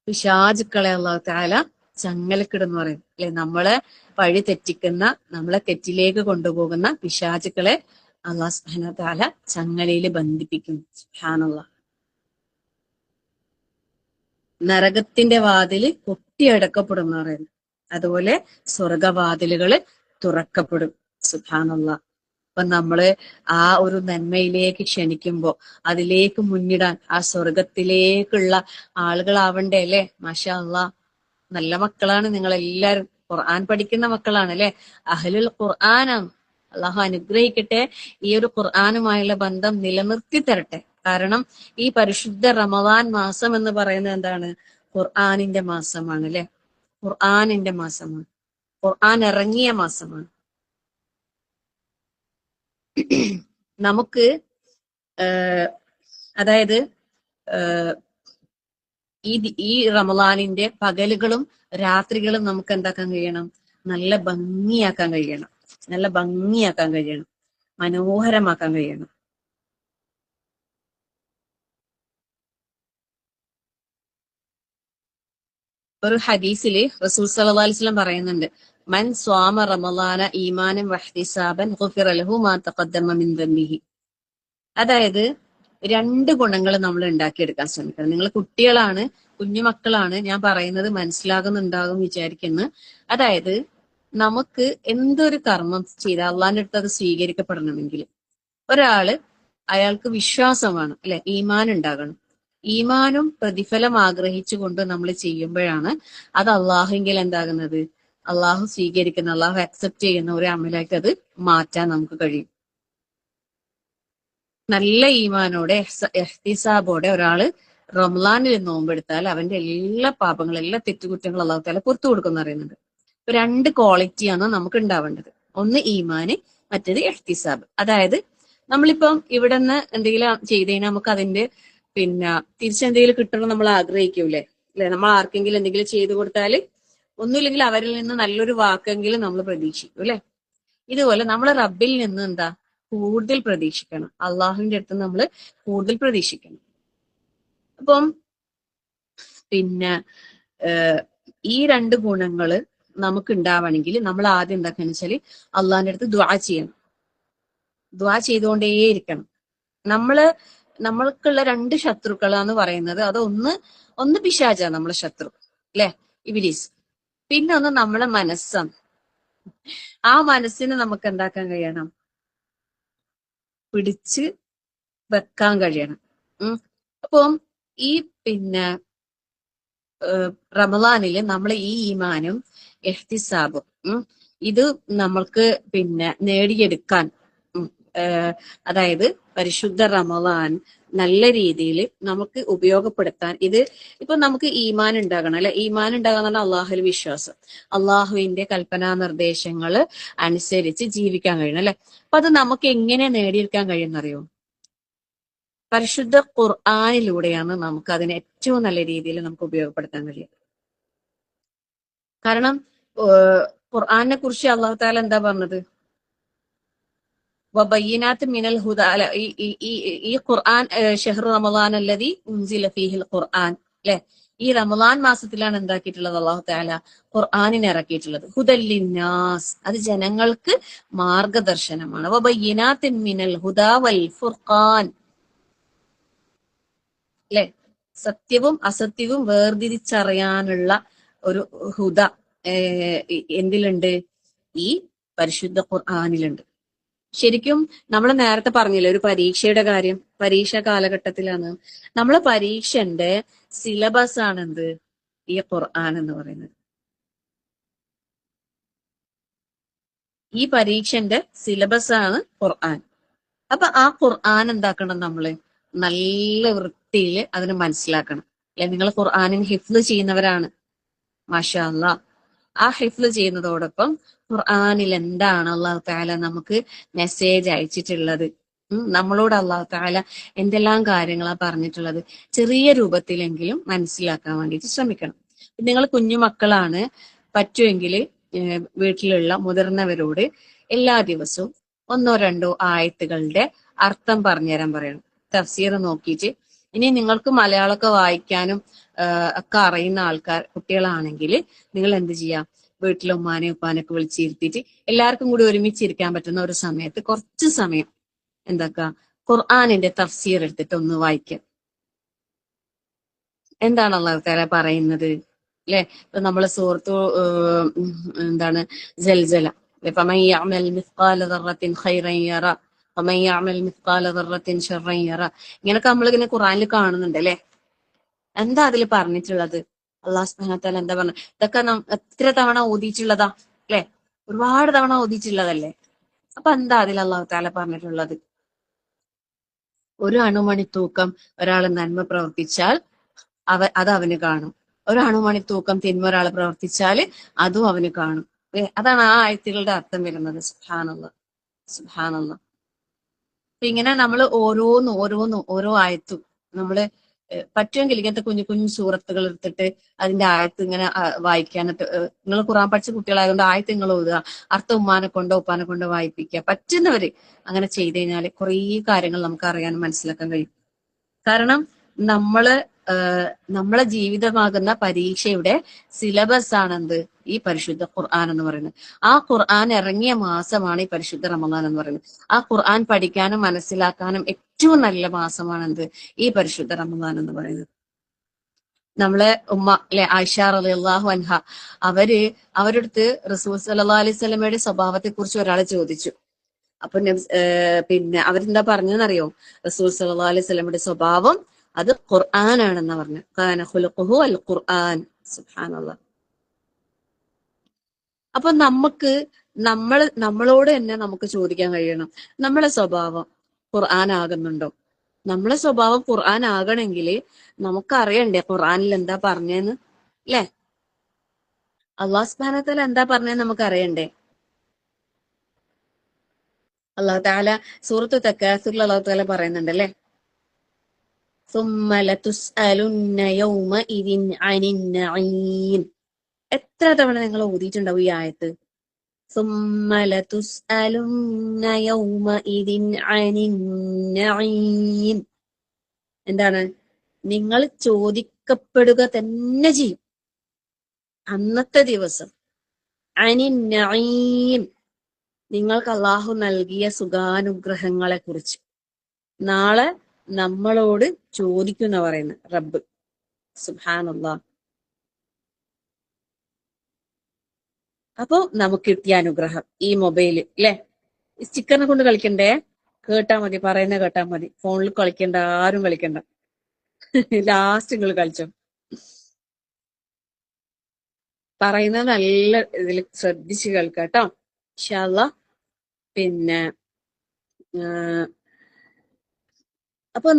Speaker 1: പിശാചുക്കളെ അല്ലാഹു തആല ചങ്ങലക്കിടെന്ന് പറയും അല്ലെ. നമ്മളെ വഴി തെറ്റിക്കുന്ന, നമ്മളെ തെറ്റിലേക്ക് കൊണ്ടുപോകുന്ന പിശാചുക്കളെ അള്ളാഹു സുബ്ഹാനഹു വ തആല ചങ്ങലയിൽ ബന്ധിപ്പിക്കും. സുബ്ഹാനല്ലാഹ്. നരകത്തിന്റെ വാതില് കൊട്ടിയടക്കപ്പെടും എന്ന് പറയുന്നത്. അതുപോലെ സ്വർഗവാതിലുകള് തുറക്കപ്പെടും. സുബ്ഹാനല്ലാഹ്. അപ്പൊ നമ്മള് ആ ഒരു നന്മയിലേക്ക് ക്ഷണിക്കുമ്പോ അതിലേക്ക് മുന്നിടാൻ ആ സ്വർഗത്തിലേക്കുള്ള ആളുകളാവണ്ടേ അല്ലെ. മാഷാ അല്ലാഹ്. നല്ല മക്കളാണ് നിങ്ങളെല്ലാരും. ഖുർആൻ പഠിക്കുന്ന മക്കളാണ് അല്ലെ. അഹ്ലുൽ ഖുർആനാണ്. അള്ളാഹു അനുഗ്രഹിക്കട്ടെ. ഈ ഒരു ഖുർആനുമായുള്ള ബന്ധം നിലനിർത്തി തരട്ടെ. കാരണം ഈ പരിശുദ്ധ റമദാൻ മാസം എന്ന് പറയുന്നത് എന്താണ്? ഖുർആനിന്റെ മാസമാണ് അല്ലെ. ഖുർആനിന്റെ മാസമാണ്. ഖുർആൻ ഇറങ്ങിയ മാസമാണ്. നമുക്ക് അതായത് ഈ റമദാനിന്റെ പകലുകളും രാത്രികളും നമുക്ക് എന്താക്കാൻ കഴിയണം? നല്ല ഭംഗിയാക്കാൻ കഴിയണം. നല്ല ഭംഗിയാക്കാൻ കഴിയണം. മനോഹരമാക്കാൻ കഴിയണം. ഒരു ഹദീസില് റസൂൽ സല്ലല്ലാഹു അലൈഹി വസല്ലം പറയുന്നുണ്ട്, മൻ സ്വാമ റമളാന ഈമാനൻ വഹ്തിസാബൻ ഗുഫിറ ലഹു മാ തഖദ്ദമ മിൻ ദംബിഹി. അതായത് 2 ഗുണങ്ങൾ നമ്മൾ ഉണ്ടാക്കിയെടുക്കാൻ ശ്രമിക്കണം. നിങ്ങൾ കുട്ടികളാണ്, കുഞ്ഞുമക്കളാണ്, ഞാൻ പറയുന്നത് മനസ്സിലാകുന്നുണ്ടാകും വിചാരിക്കുന്നു. അതായത് നമുക്ക് എന്തൊരു കർമ്മം ചെയ്താൽ അള്ളാന്റെ അടുത്ത് അത് സ്വീകരിക്കപ്പെടണമെങ്കിൽ അയാൾക്ക് വിശ്വാസമാണ് അല്ലെ, ഈമാൻ ഉണ്ടാകണം. ഈമാനും പ്രതിഫലം ആഗ്രഹിച്ചുകൊണ്ട് നമ്മൾ ചെയ്യുമ്പോഴാണ് അത് അള്ളാഹുവിൽ എന്താകുന്നത്? അള്ളാഹു സ്വീകരിക്കുന്ന, അള്ളാഹു അക്സെപ്റ്റ് ചെയ്യുന്ന ഒരു അമലായിട്ട് അത് മാറ്റാൻ നമുക്ക് കഴിയും. നല്ല ഈമാനോടെ എഹ്തിസാബോടെ ഒരാള് റംലാനിൽ നോമ്പെടുത്താൽ അവന്റെ എല്ലാ പാപങ്ങളും, എല്ലാ തെറ്റുകുറ്റങ്ങളും അള്ളാഹു തആല പുറത്തു കൊടുക്കുന്ന പറയുന്നുണ്ട്. 2 ക്വാളിറ്റിയാണ് നമുക്ക് ഉണ്ടാവേണ്ടത്. ഒന്ന് ഈമാന്, മറ്റേത് എഹ്തിസാബ്. അതായത് നമ്മളിപ്പം ഇവിടെ നിന്ന് എന്തെങ്കിലും ചെയ്ത് കഴിഞ്ഞാൽ നമുക്ക് അതിന്റെ തിരിച്ചെന്തെങ്കിലും കിട്ടണം നമ്മൾ ആഗ്രഹിക്കൂലേ അല്ലെ. നമ്മൾ ആർക്കെങ്കിലും എന്തെങ്കിലും ചെയ്തു കൊടുത്താല് ഒന്നുമില്ലെങ്കിൽ അവരിൽ നിന്ന് നല്ലൊരു വാക്കെങ്കിലും നമ്മൾ പ്രതീക്ഷിക്കും അല്ലെ. ഇതുപോലെ നമ്മൾ റബ്ബിൽ നിന്ന് എന്താ കൂടുതൽ പ്രതീക്ഷിക്കണം. അള്ളാഹുവിന്റെ അടുത്ത് നമ്മൾ കൂടുതൽ പ്രതീക്ഷിക്കണം. അപ്പം ഈ 2 ഗുണങ്ങള് നമുക്ക് ഉണ്ടാവണമെങ്കിൽ നമ്മൾ ആദ്യം എന്താക്കാന്ന് വെച്ചാല് അള്ളാഹിന്റെ അടുത്ത് ദുആ ചെയ്യണം. ദുആ ചെയ്തുകൊണ്ടേയിരിക്കണം. നമ്മൾക്കുള്ള 2 ശത്രുക്കളാന്ന് പറയുന്നത്, അത് ഒന്ന് പിശാചാ നമ്മളെ ശത്രു അല്ലെ, ഇബ്ലീസ്. പിന്നെ ഒന്ന് നമ്മളെ മനസ്സാണ്. ആ മനസ്സിനെ നമുക്ക് എന്താക്കാൻ കഴിയണം? പിടിച്ച് വെക്കാൻ കഴിയണം. അപ്പം ഈ റമളാനില് നമ്മൾ ഈ ഈമാനും എഹ്തിസാബും ഇത് നമ്മൾക്ക് നേടിയെടുക്കാൻ, അതായത് പരിശുദ്ധ റമളാൻ നല്ല രീതിയിൽ നമുക്ക് ഉപയോഗപ്പെടുത്താൻ, ഇത് ഇപ്പൊ നമുക്ക് ഈമാൻ ഉണ്ടാകണം അല്ലെ. ഈമാൻ ഉണ്ടാകാന്ന് പറഞ്ഞാൽ അള്ളാഹുൽ വിശ്വാസം, അള്ളാഹുവിന്റെ കൽപ്പനാ നിർദ്ദേശങ്ങൾ അനുസരിച്ച് ജീവിക്കാൻ കഴിയണം അല്ലെ. അപ്പൊ അത് നമുക്ക് എങ്ങനെ നേടിയെടുക്കാൻ കഴിയുമെന്നറിയോ? പരിശുദ്ധ ഖുർആനിലൂടെയാണ് നമുക്ക് അതിനെ ഏറ്റവും നല്ല രീതിയിൽ നമുക്ക് ഉപയോഗപ്പെടുത്താൻ കഴിയും. കാരണം ഖുർആനെ കുറിച്ച് അള്ളാഹു തആല എന്താ പറഞ്ഞത്? വബയ്യിനാത്ത് മിനൽ ഹുദ. ഈ ഖുർആൻ ഷഹ്റു റമളാൻ അല്ലദീ ഉൻസില ഫീഹിൽ ഖുർആൻ അല്ലെ. ഈ റമളാൻ മാസത്തിലാണ് എന്താക്കിയിട്ടുള്ളത്? അള്ളാഹു തആല ഖുർആനിനെ ഇറക്കിയിട്ടുള്ളത്. ഹുദൽ ലിന്നാസ്, അത് ജനങ്ങൾക്ക് മാർഗദർശനമാണ്. വബയ്യിനാത്ത് മിനൽ ഹുദാ വൽ ഫുർഖാൻ അല്ലെ. സത്യവും അസത്യവും വേർതിരിച്ചറിയാനുള്ള ഒരു ഹുദ എന്തിലുണ്ട്? ഈ പരിശുദ്ധ ഖുർആനിലുണ്ട്. ശരിക്കും നമ്മൾ നേരത്തെ പറഞ്ഞില്ലേ ഒരു പരീക്ഷയുടെ കാര്യം, പരീക്ഷ കാലഘട്ടത്തിലാണ്. നമ്മളെ പരീക്ഷന്റെ സിലബസ് ആണ് എന്ത്? ഈ ഖുർആൻ എന്ന് പറയുന്നത്. ഈ പരീക്ഷന്റെ സിലബസ് ആണ് ഖുർആൻ. അപ്പൊ ആ ഖുർആൻ എന്താക്കണം? നമ്മള് നല്ല വൃത്തിയിൽ അതിന് മനസ്സിലാക്കണം അല്ലെ. നിങ്ങൾ ഖുർആനിന് ഹിഫ്ള് ചെയ്യുന്നവരാണ്, മാഷാ അല്ലാഹ്. ആ ഹിഫ്ള് ചെയ്യുന്നതോടൊപ്പം ഖുർആനിൽ എന്താണ് അള്ളാഹു തആല നമുക്ക് മെസ്സേജ് അയച്ചിട്ടുള്ളത്, നമ്മളോട് അള്ളാഹു തആല എന്തെല്ലാം കാര്യങ്ങളാ പറഞ്ഞിട്ടുള്ളത്, ചെറിയ രൂപത്തിലെങ്കിലും മനസ്സിലാക്കാൻ വേണ്ടിയിട്ട് ശ്രമിക്കണം. നിങ്ങൾ കുഞ്ഞുമക്കളാണ്, പറ്റുമെങ്കിൽ വീട്ടിലുള്ള മുതിർന്നവരോട് എല്ലാ ദിവസവും 1-2 ആയത്തുകളുടെ അർത്ഥം പറഞ്ഞുതരാൻ പറയണം. തഫ്സീർ നോക്കിയിട്ട് ഇനി നിങ്ങൾക്ക് മലയാളമൊക്കെ വായിക്കാനും ഒക്കെ അറിയുന്ന കുട്ടികളാണെങ്കിൽ നിങ്ങൾ എന്ത് ചെയ്യാം, വീട്ടിലെ ഉമ്മാനെ ഉപ്പാനൊക്കെ വിളിച്ചിരുത്തിയിട്ട് എല്ലാവർക്കും കൂടി ഒരുമിച്ചിരിക്കാൻ പറ്റുന്ന ഒരു സമയത്ത് കുറച്ച് സമയം എന്താക്കുക, ഖുർആനിന്റെ തഫ്സീർ എടുത്തിട്ട് ഒന്ന് വായിക്കുക. എന്താണ് അല്ലാഹു തആല പറയുന്നത് അല്ലെ? ഇപ്പൊ നമ്മളെ സുഹൃത്തു എന്താണ് ജൽജല, ഫമൻ യഅമൽ മിസ്ഖാല ദർറത്തിൻ ഖൈറൻ യറ വമൻ യഅമൽ മിസ്ഖാല ദർറത്തിൻ ശർറൻ യറ. ഇങ്ങനൊക്കെ നമ്മളിങ്ങനെ ഖുർആനിൽ കാണുന്നുണ്ട് അല്ലെ. എന്താ അതിൽ പറഞ്ഞിട്ടുള്ളത്? അള്ളാഹു സുബ്ഹാനഹു വതആല എന്താ പറഞ്ഞത്? ഇതൊക്കെ എത്ര തവണ ഓതിയിട്ടുള്ളതാ അല്ലെ? ഒരുപാട് തവണ ഓതിയിട്ടുള്ളതല്ലേ. അപ്പൊ എന്താ അതിൽ അള്ളാഹു തആല പറഞ്ഞിട്ടുള്ളത്? ഒരു അണുമണി തൂക്കം ഒരാൾ നന്മ പ്രവർത്തിച്ചാൽ അത് അവന് കാണും. ഒരു അണുമണി തൂക്കം തിന്മ ഒരാൾ പ്രവർത്തിച്ചാൽ അതും അവന് കാണും. അതാണ് ആ ആയത്തുകളുടെ അർത്ഥം വരുന്നത്. സുബ്ഹാനല്ലാഹ്, സുബ്ഹാനല്ലാഹ്. അപ്പൊ ഇങ്ങനെ നമ്മൾ ഓരോ ആയത്തും നമ്മള് പറ്റുമെങ്കിൽ ഇങ്ങനത്തെ കുഞ്ഞു കുഞ്ഞു സൂറത്തുകൾ എടുത്തിട്ട് അതിന്റെ ആയത്ത് ഇങ്ങനെ വായിക്കാനിട്ട്, നിങ്ങൾ ഖുർആൻ പഠിച്ച കുട്ടികളായതുകൊണ്ട് ആയത്ത് നിങ്ങൾ ഓതുക, അർത്ഥം ഉമ്മാനെ കൊണ്ടോ ഉപ്പാനെ കൊണ്ടോ വായിപ്പിക്കുക. പറ്റുന്നവര് അങ്ങനെ ചെയ്ത് കഴിഞ്ഞാൽ കുറേ കാര്യങ്ങൾ നമുക്ക് അറിയാനും മനസ്സിലാക്കാൻ കഴിയും. കാരണം നമ്മളെ ജീവിതമാകുന്ന പരീക്ഷയുടെ സിലബസ് ആണെന്ത്? ഈ പരിശുദ്ധ ഖുർആൻ എന്ന് പറയുന്നത്. ആ ഖുർആൻ ഇറങ്ങിയ മാസമാണ് ഈ പരിശുദ്ധ റമദാൻ എന്ന് പറയുന്നത്. ആ ഖുർആൻ പഠിക്കാനും മനസ്സിലാക്കാനും ഏറ്റവും നല്ല മാസമാണെന്ത്? ഈ പരിശുദ്ധ റമദാൻ എന്ന് പറയുന്നത്. നമ്മളെ ഉമ്മ അല്ലെ ആയിഷ റളിയല്ലാഹു അൻഹ, അവരുടെ അടുത്ത് റസൂൽ സല്ലല്ലാഹു അലൈഹി വസല്ലമയുടെ സ്വഭാവത്തെ കുറിച്ച് ഒരാൾ ചോദിച്ചു. അപ്പൊ പിന്നെ അവരെന്താ പറഞ്ഞെന്നറിയോ? റസൂൽ സല്ലല്ലാഹു അലൈഹി വസല്ലമയുടെ സ്വഭാവം അത് ഖുർആനാണെന്ന് പറഞ്ഞു. കാന ഖുലുഖുഹു അൽ ഖുർആൻ. സുബ്ഹാനല്ലാഹ്. അപ്പൊ നമ്മളോട് തന്നെ നമുക്ക് ചോദിക്കാൻ കഴിയണം, നമ്മളെ സ്വഭാവം ഖുർആൻ ആകുന്നുണ്ടോ? നമ്മളെ സ്വഭാവം ഖുർആൻ ആകണമെങ്കിൽ നമുക്കറിയണ്ടേ ഖുർആനിൽ എന്താ പറഞ്ഞെന്ന് അല്ലെ? അള്ളാഹു സുബ്ഹാനഹു വ തആല എന്താ പറഞ്ഞെന്ന് നമുക്ക് അറിയണ്ടേ? അള്ളാഹു തആല സൂറത്തു തകാസുറിൽ അള്ളാഹു തആല പറയുന്നുണ്ട് അല്ലെ, സുമ്മ ലതുസ്അലുന്ന യൗമഇദിൻ അനിൻ നഈം. എത്ര തവണ നിങ്ങൾ ഓതിയിട്ടുണ്ടാവും ഈ ആയത്ത്? സുമ്മ ലതുസ്അലുന്ന യൗമഇദിൻ അനിൻ നഈം. എന്താണ്? നിങ്ങൾ ചോദിക്കപ്പെടുക തന്നെ ചെയ്യും അന്നത്തെ ദിവസം. അനിൻ നഈം, നിങ്ങൾക്ക് അള്ളാഹു നൽകിയ സുഖാനുഗ്രഹങ്ങളെ കുറിച്ച് നാളെ നമ്മളോട് ചോദിക്കുന്ന പറയുന്നത് റബ്ബ്. സുബ്ഹാനല്ലാഹ്. അപ്പൊ നമുക്ക് കിട്ടിയ അനുഗ്രഹം ഈ മൊബൈല് അല്ലെ. സ്റ്റിക്കറിനെ കൊണ്ട് കളിക്കണ്ടേ, കേട്ടാ മതി, പറയുന്ന കേട്ടാ മതി. ഫോണിൽ കളിക്കണ്ട, ആരും കളിക്കണ്ട. ലാസ്റ്റ് നിങ്ങൾ കളിച്ചോ. പറയുന്നത് നല്ല ഇതിൽ ശ്രദ്ധിച്ച് കേൾക്കാട്ടോ ഇൻഷാ അല്ലാഹ്. പിന്നെ അപ്പൊ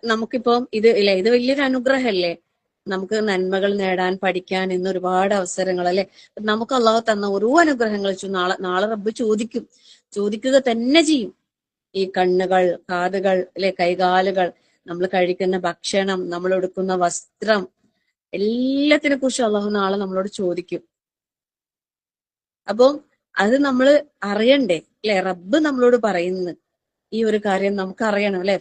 Speaker 1: നമുക്കിപ്പം ഇത് ഇല്ലേ, ഇത് വലിയൊരു അനുഗ്രഹമല്ലേ? നമുക്ക് നന്മകൾ നേടാൻ, പഠിക്കാൻ ഇന്ന് ഒരുപാട് അവസരങ്ങൾ അല്ലെ. നമുക്ക് അള്ളാഹു തന്ന ഓരോ അനുഗ്രഹങ്ങൾ വെച്ചു നാളെ റബ്ബ് ചോദിക്കുക തന്നെ ചെയ്യും. ഈ കണ്ണുകൾ, കാതുകൾ അല്ലെ, കൈകാലുകൾ, നമ്മൾ കഴിക്കുന്ന ഭക്ഷണം, നമ്മൾ എടുക്കുന്ന വസ്ത്രം, എല്ലാത്തിനെ കുറിച്ചും അള്ളാഹു നാളെ നമ്മളോട് ചോദിക്കും. അപ്പം അത് നമ്മൾ അറിയണ്ടേ അല്ലെ? റബ്ബ് നമ്മളോട് പറയുന്നത് ഈ ഒരു കാര്യം നമുക്ക് അറിയണം അല്ലെ.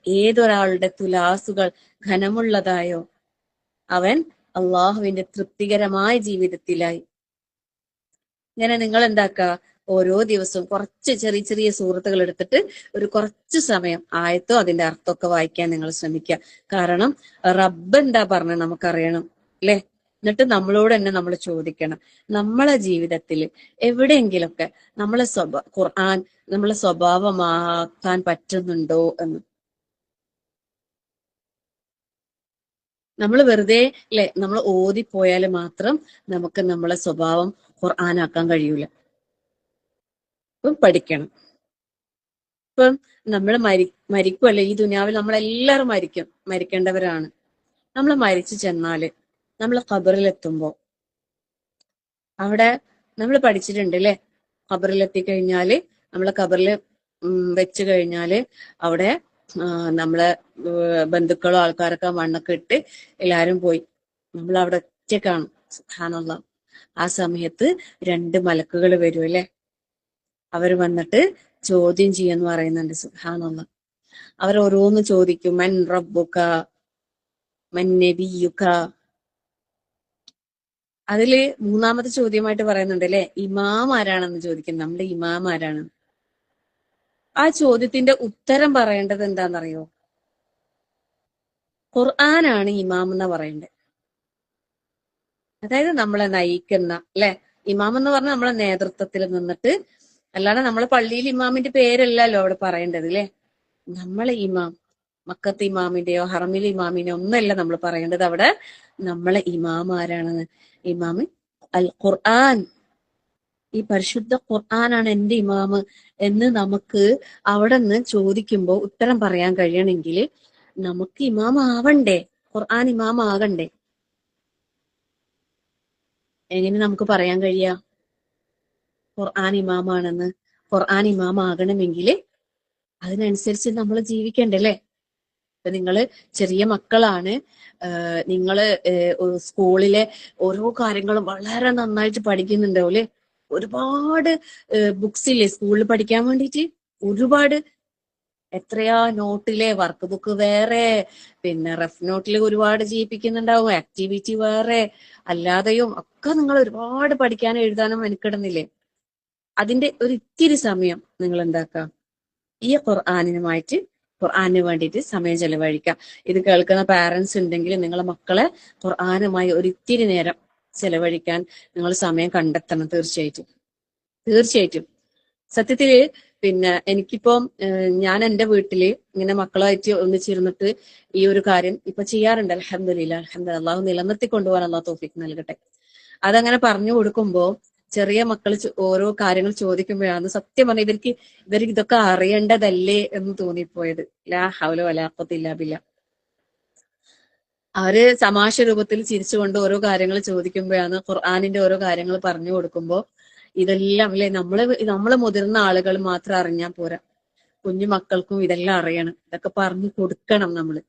Speaker 1: ഏതൊരാളുടെ തുലാസുകൾ ഘനമുള്ളതായോ അവൻ അള്ളാഹുവിന്റെ തൃപ്തികരമായ ജീവിതത്തിലായി. ഇങ്ങനെ നിങ്ങൾ എന്താക്കുക, ഓരോ ദിവസവും കുറച്ച് ചെറിയ ചെറിയ സൂറത്തുകൾ എടുത്തിട്ട് ഒരു കുറച്ച് സമയം ആയത്തോ അതിന്റെ അർത്ഥമൊക്കെ വായിക്കാൻ നിങ്ങൾ ശ്രമിക്കുക. കാരണം റബ്ബ് എന്താ പറഞ്ഞത് നമുക്കറിയണം അല്ലെ. എന്നിട്ട് നമ്മളോട് തന്നെ നമ്മൾ ചോദിക്കണം, നമ്മളെ ജീവിതത്തിൽ എവിടെയെങ്കിലൊക്കെ ഖുർആൻ നമ്മളെ സ്വഭാവമാക്കാൻ പറ്റുന്നുണ്ടോ എന്ന്. നമ്മൾ വെറുതെ അല്ലെ, നമ്മൾ ഓതിപ്പോയാൽ മാത്രം നമുക്ക് നമ്മളെ സ്വഭാവം ഖുർആനാക്കാൻ കഴിയൂല. ഇപ്പം പഠിക്കണം. ഇപ്പം നമ്മൾ മരിക്കുമല്ലേ, ഈ ദുനിയാവിൽ നമ്മളെല്ലാവരും മരിക്കേണ്ടവരാണ്. നമ്മൾ മരിച്ചു ചെന്നാല് നമ്മൾ ഖബറിലെത്തുമ്പോ അവിടെ നമ്മൾ പഠിച്ചിട്ടുണ്ട് അല്ലെ, ഖബറിലെത്തിക്കഴിഞ്ഞാല് നമ്മളെ ഖബറിൽ വെച്ച് കഴിഞ്ഞാല് അവിടെ നമ്മളെ ബന്ധുക്കളോ ആൾക്കാരൊക്കെ മണ്ണൊക്കെ ഇട്ട് എല്ലാരും പോയി, നമ്മൾ അവിടെ ഒറ്റക്കാണ്. സുബ്ഹാനല്ലാഹ്. ആ സമയത്ത് രണ്ട് മലക്കുകൾ വരും അല്ലെ. അവർ വന്നിട്ട് ചോദ്യം ചെയ്യുമെന്ന് പറയുന്നുണ്ട്. സുബ്ഹാനല്ലാഹ്. അവർ ഓരോന്ന് ചോദിക്കും. മൻ റബ്ബുക, മൻ നബിയുക. അതില് മൂന്നാമത്തെ ചോദ്യമായിട്ട് പറയുന്നുണ്ട് അല്ലെ, ഇമാം ആരാണെന്ന് ചോദിക്കും. നമ്മുടെ ഇമാം ആരാണ്? ആ ചോദ്യത്തിന്റെ ഉത്തരം പറയേണ്ടത് എന്താണെന്നറിയോ? ഖുർആനാണ് ഇമാം എന്ന് പറയേണ്ടത്. അതായത് നമ്മളെ നയിക്കുന്ന അല്ലെ, ഇമാം എന്ന് പറഞ്ഞാൽ നമ്മളെ നേതൃത്വത്തിൽ നിന്നിട്ട്, അല്ലാതെ നമ്മളെ പള്ളിയിൽ ഇമാമിന്റെ പേരല്ലല്ലോ അവിടെ പറയേണ്ടത് അല്ലെ. നമ്മളെ ഇമാം, മക്കത്ത് ഇമാമിന്റെയോ ഹറമിലെ ഇമാമിനെയോ ഒന്നല്ല നമ്മൾ പറയേണ്ടത്. അവിടെ നമ്മളെ ഇമാം ആരാണെന്ന്. ഇമാം അൽ ഖുർആൻ, ഈ പരിശുദ്ധ ഖുർആനാണ് എന്റെ ഇമാമ് എന്ന് നമുക്ക് അവിടെ നിന്ന് ചോദിക്കുമ്പോൾ ഉത്തരം പറയാൻ കഴിയണമെങ്കിൽ നമുക്ക് ഇമാം ആവണ്ടേ? ഖുർആൻ ഇമാം ആകണ്ടേ? എങ്ങനെ നമുക്ക് പറയാൻ കഴിയാ ഖുർആൻ ഇമാമാണെന്ന്? ഖുർആൻ ഇമാം ആകണമെങ്കിൽ അതിനനുസരിച്ച് നമ്മൾ ജീവിക്കണ്ടേ അല്ലേ? ഇപ്പൊ നിങ്ങള് ചെറിയ മക്കളാണ്, നിങ്ങള് സ്കൂളിലെ ഓരോ കാര്യങ്ങളും വളരെ നന്നായിട്ട് പഠിക്കുന്നുണ്ടാവും അല്ലെ. ഒരുപാട് ബുക്സ് ഇല്ലേ സ്കൂളിൽ പഠിക്കാൻ വേണ്ടിയിട്ട്? ഒരുപാട്, എത്രയാ നോട്ടിലെ വർക്ക് ബുക്ക് വേറെ, പിന്നെ റഫ് നോട്ടിൽ ഒരുപാട് ചെയ്യിപ്പിക്കുന്നുണ്ടാവും, ആക്ടിവിറ്റി വേറെ, അല്ലാതെയും ഒക്കെ നിങ്ങൾ ഒരുപാട് പഠിക്കാനും എഴുതാനും മെനക്കെടുന്നില്ലേ? അതിന്റെ ഒരു ഇത്തിരി സമയം നിങ്ങൾ എന്താക്കാം, ഈ ഖുർആന് വേണ്ടിയിട്ട് സമയം ചെലവഴിക്കാം. ഇത് കേൾക്കുന്ന പാരന്റ്സ് ഉണ്ടെങ്കിൽ നിങ്ങളെ മക്കളെ ഖുർആനുമായി ഒരു ഇത്തിരി നേരം ചെലവഴിക്കാൻ നിങ്ങൾ സമയം കണ്ടെത്തണം. തീർച്ചയായിട്ടും തീർച്ചയായിട്ടും. സത്യത്തില് പിന്നെ എനിക്കിപ്പം ഞാൻ എന്റെ വീട്ടില് ഇങ്ങനെ മക്കളായിട്ട് ഒന്നിച്ചിരുന്നിട്ട് ഈ ഒരു കാര്യം ഇപ്പൊ ചെയ്യാറുണ്ട്. അൽഹംദുലില്ലാഹ്, അള്ളാഹു നിലനിർത്തി കൊണ്ടുപോകാൻ അള്ളാഹു തൗഫീഖ് നൽകട്ടെ. അതങ്ങനെ പറഞ്ഞു കൊടുക്കുമ്പോ ചെറിയ മക്കൾ ഓരോ കാര്യങ്ങൾ ചോദിക്കുമ്പോഴാണ് സത്യം പറഞ്ഞ ഇവർക്ക് ഇതൊക്കെ അറിയേണ്ടതല്ലേ എന്ന് തോന്നിപ്പോയത്. ലാ ഹൗല വലാ ഖുവത ഇല്ലാ ബില്ലാഹ്. അവര് തമാശ രൂപത്തിൽ ചിരിച്ചുകൊണ്ട് ഓരോ കാര്യങ്ങൾ ചോദിക്കുമ്പോഴാണ് ഖുർആനിന്റെ ഓരോ കാര്യങ്ങൾ പറഞ്ഞു കൊടുക്കുമ്പോ ഇതെല്ലാം അല്ലെ, നമ്മള് മുതിർന്ന ആളുകൾ മാത്രം അറിഞ്ഞാൽ പോരാ, കുഞ്ഞു മക്കൾക്കും ഇതെല്ലാം അറിയണം. ഇതൊക്കെ പറഞ്ഞു കൊടുക്കണം നമ്മള്.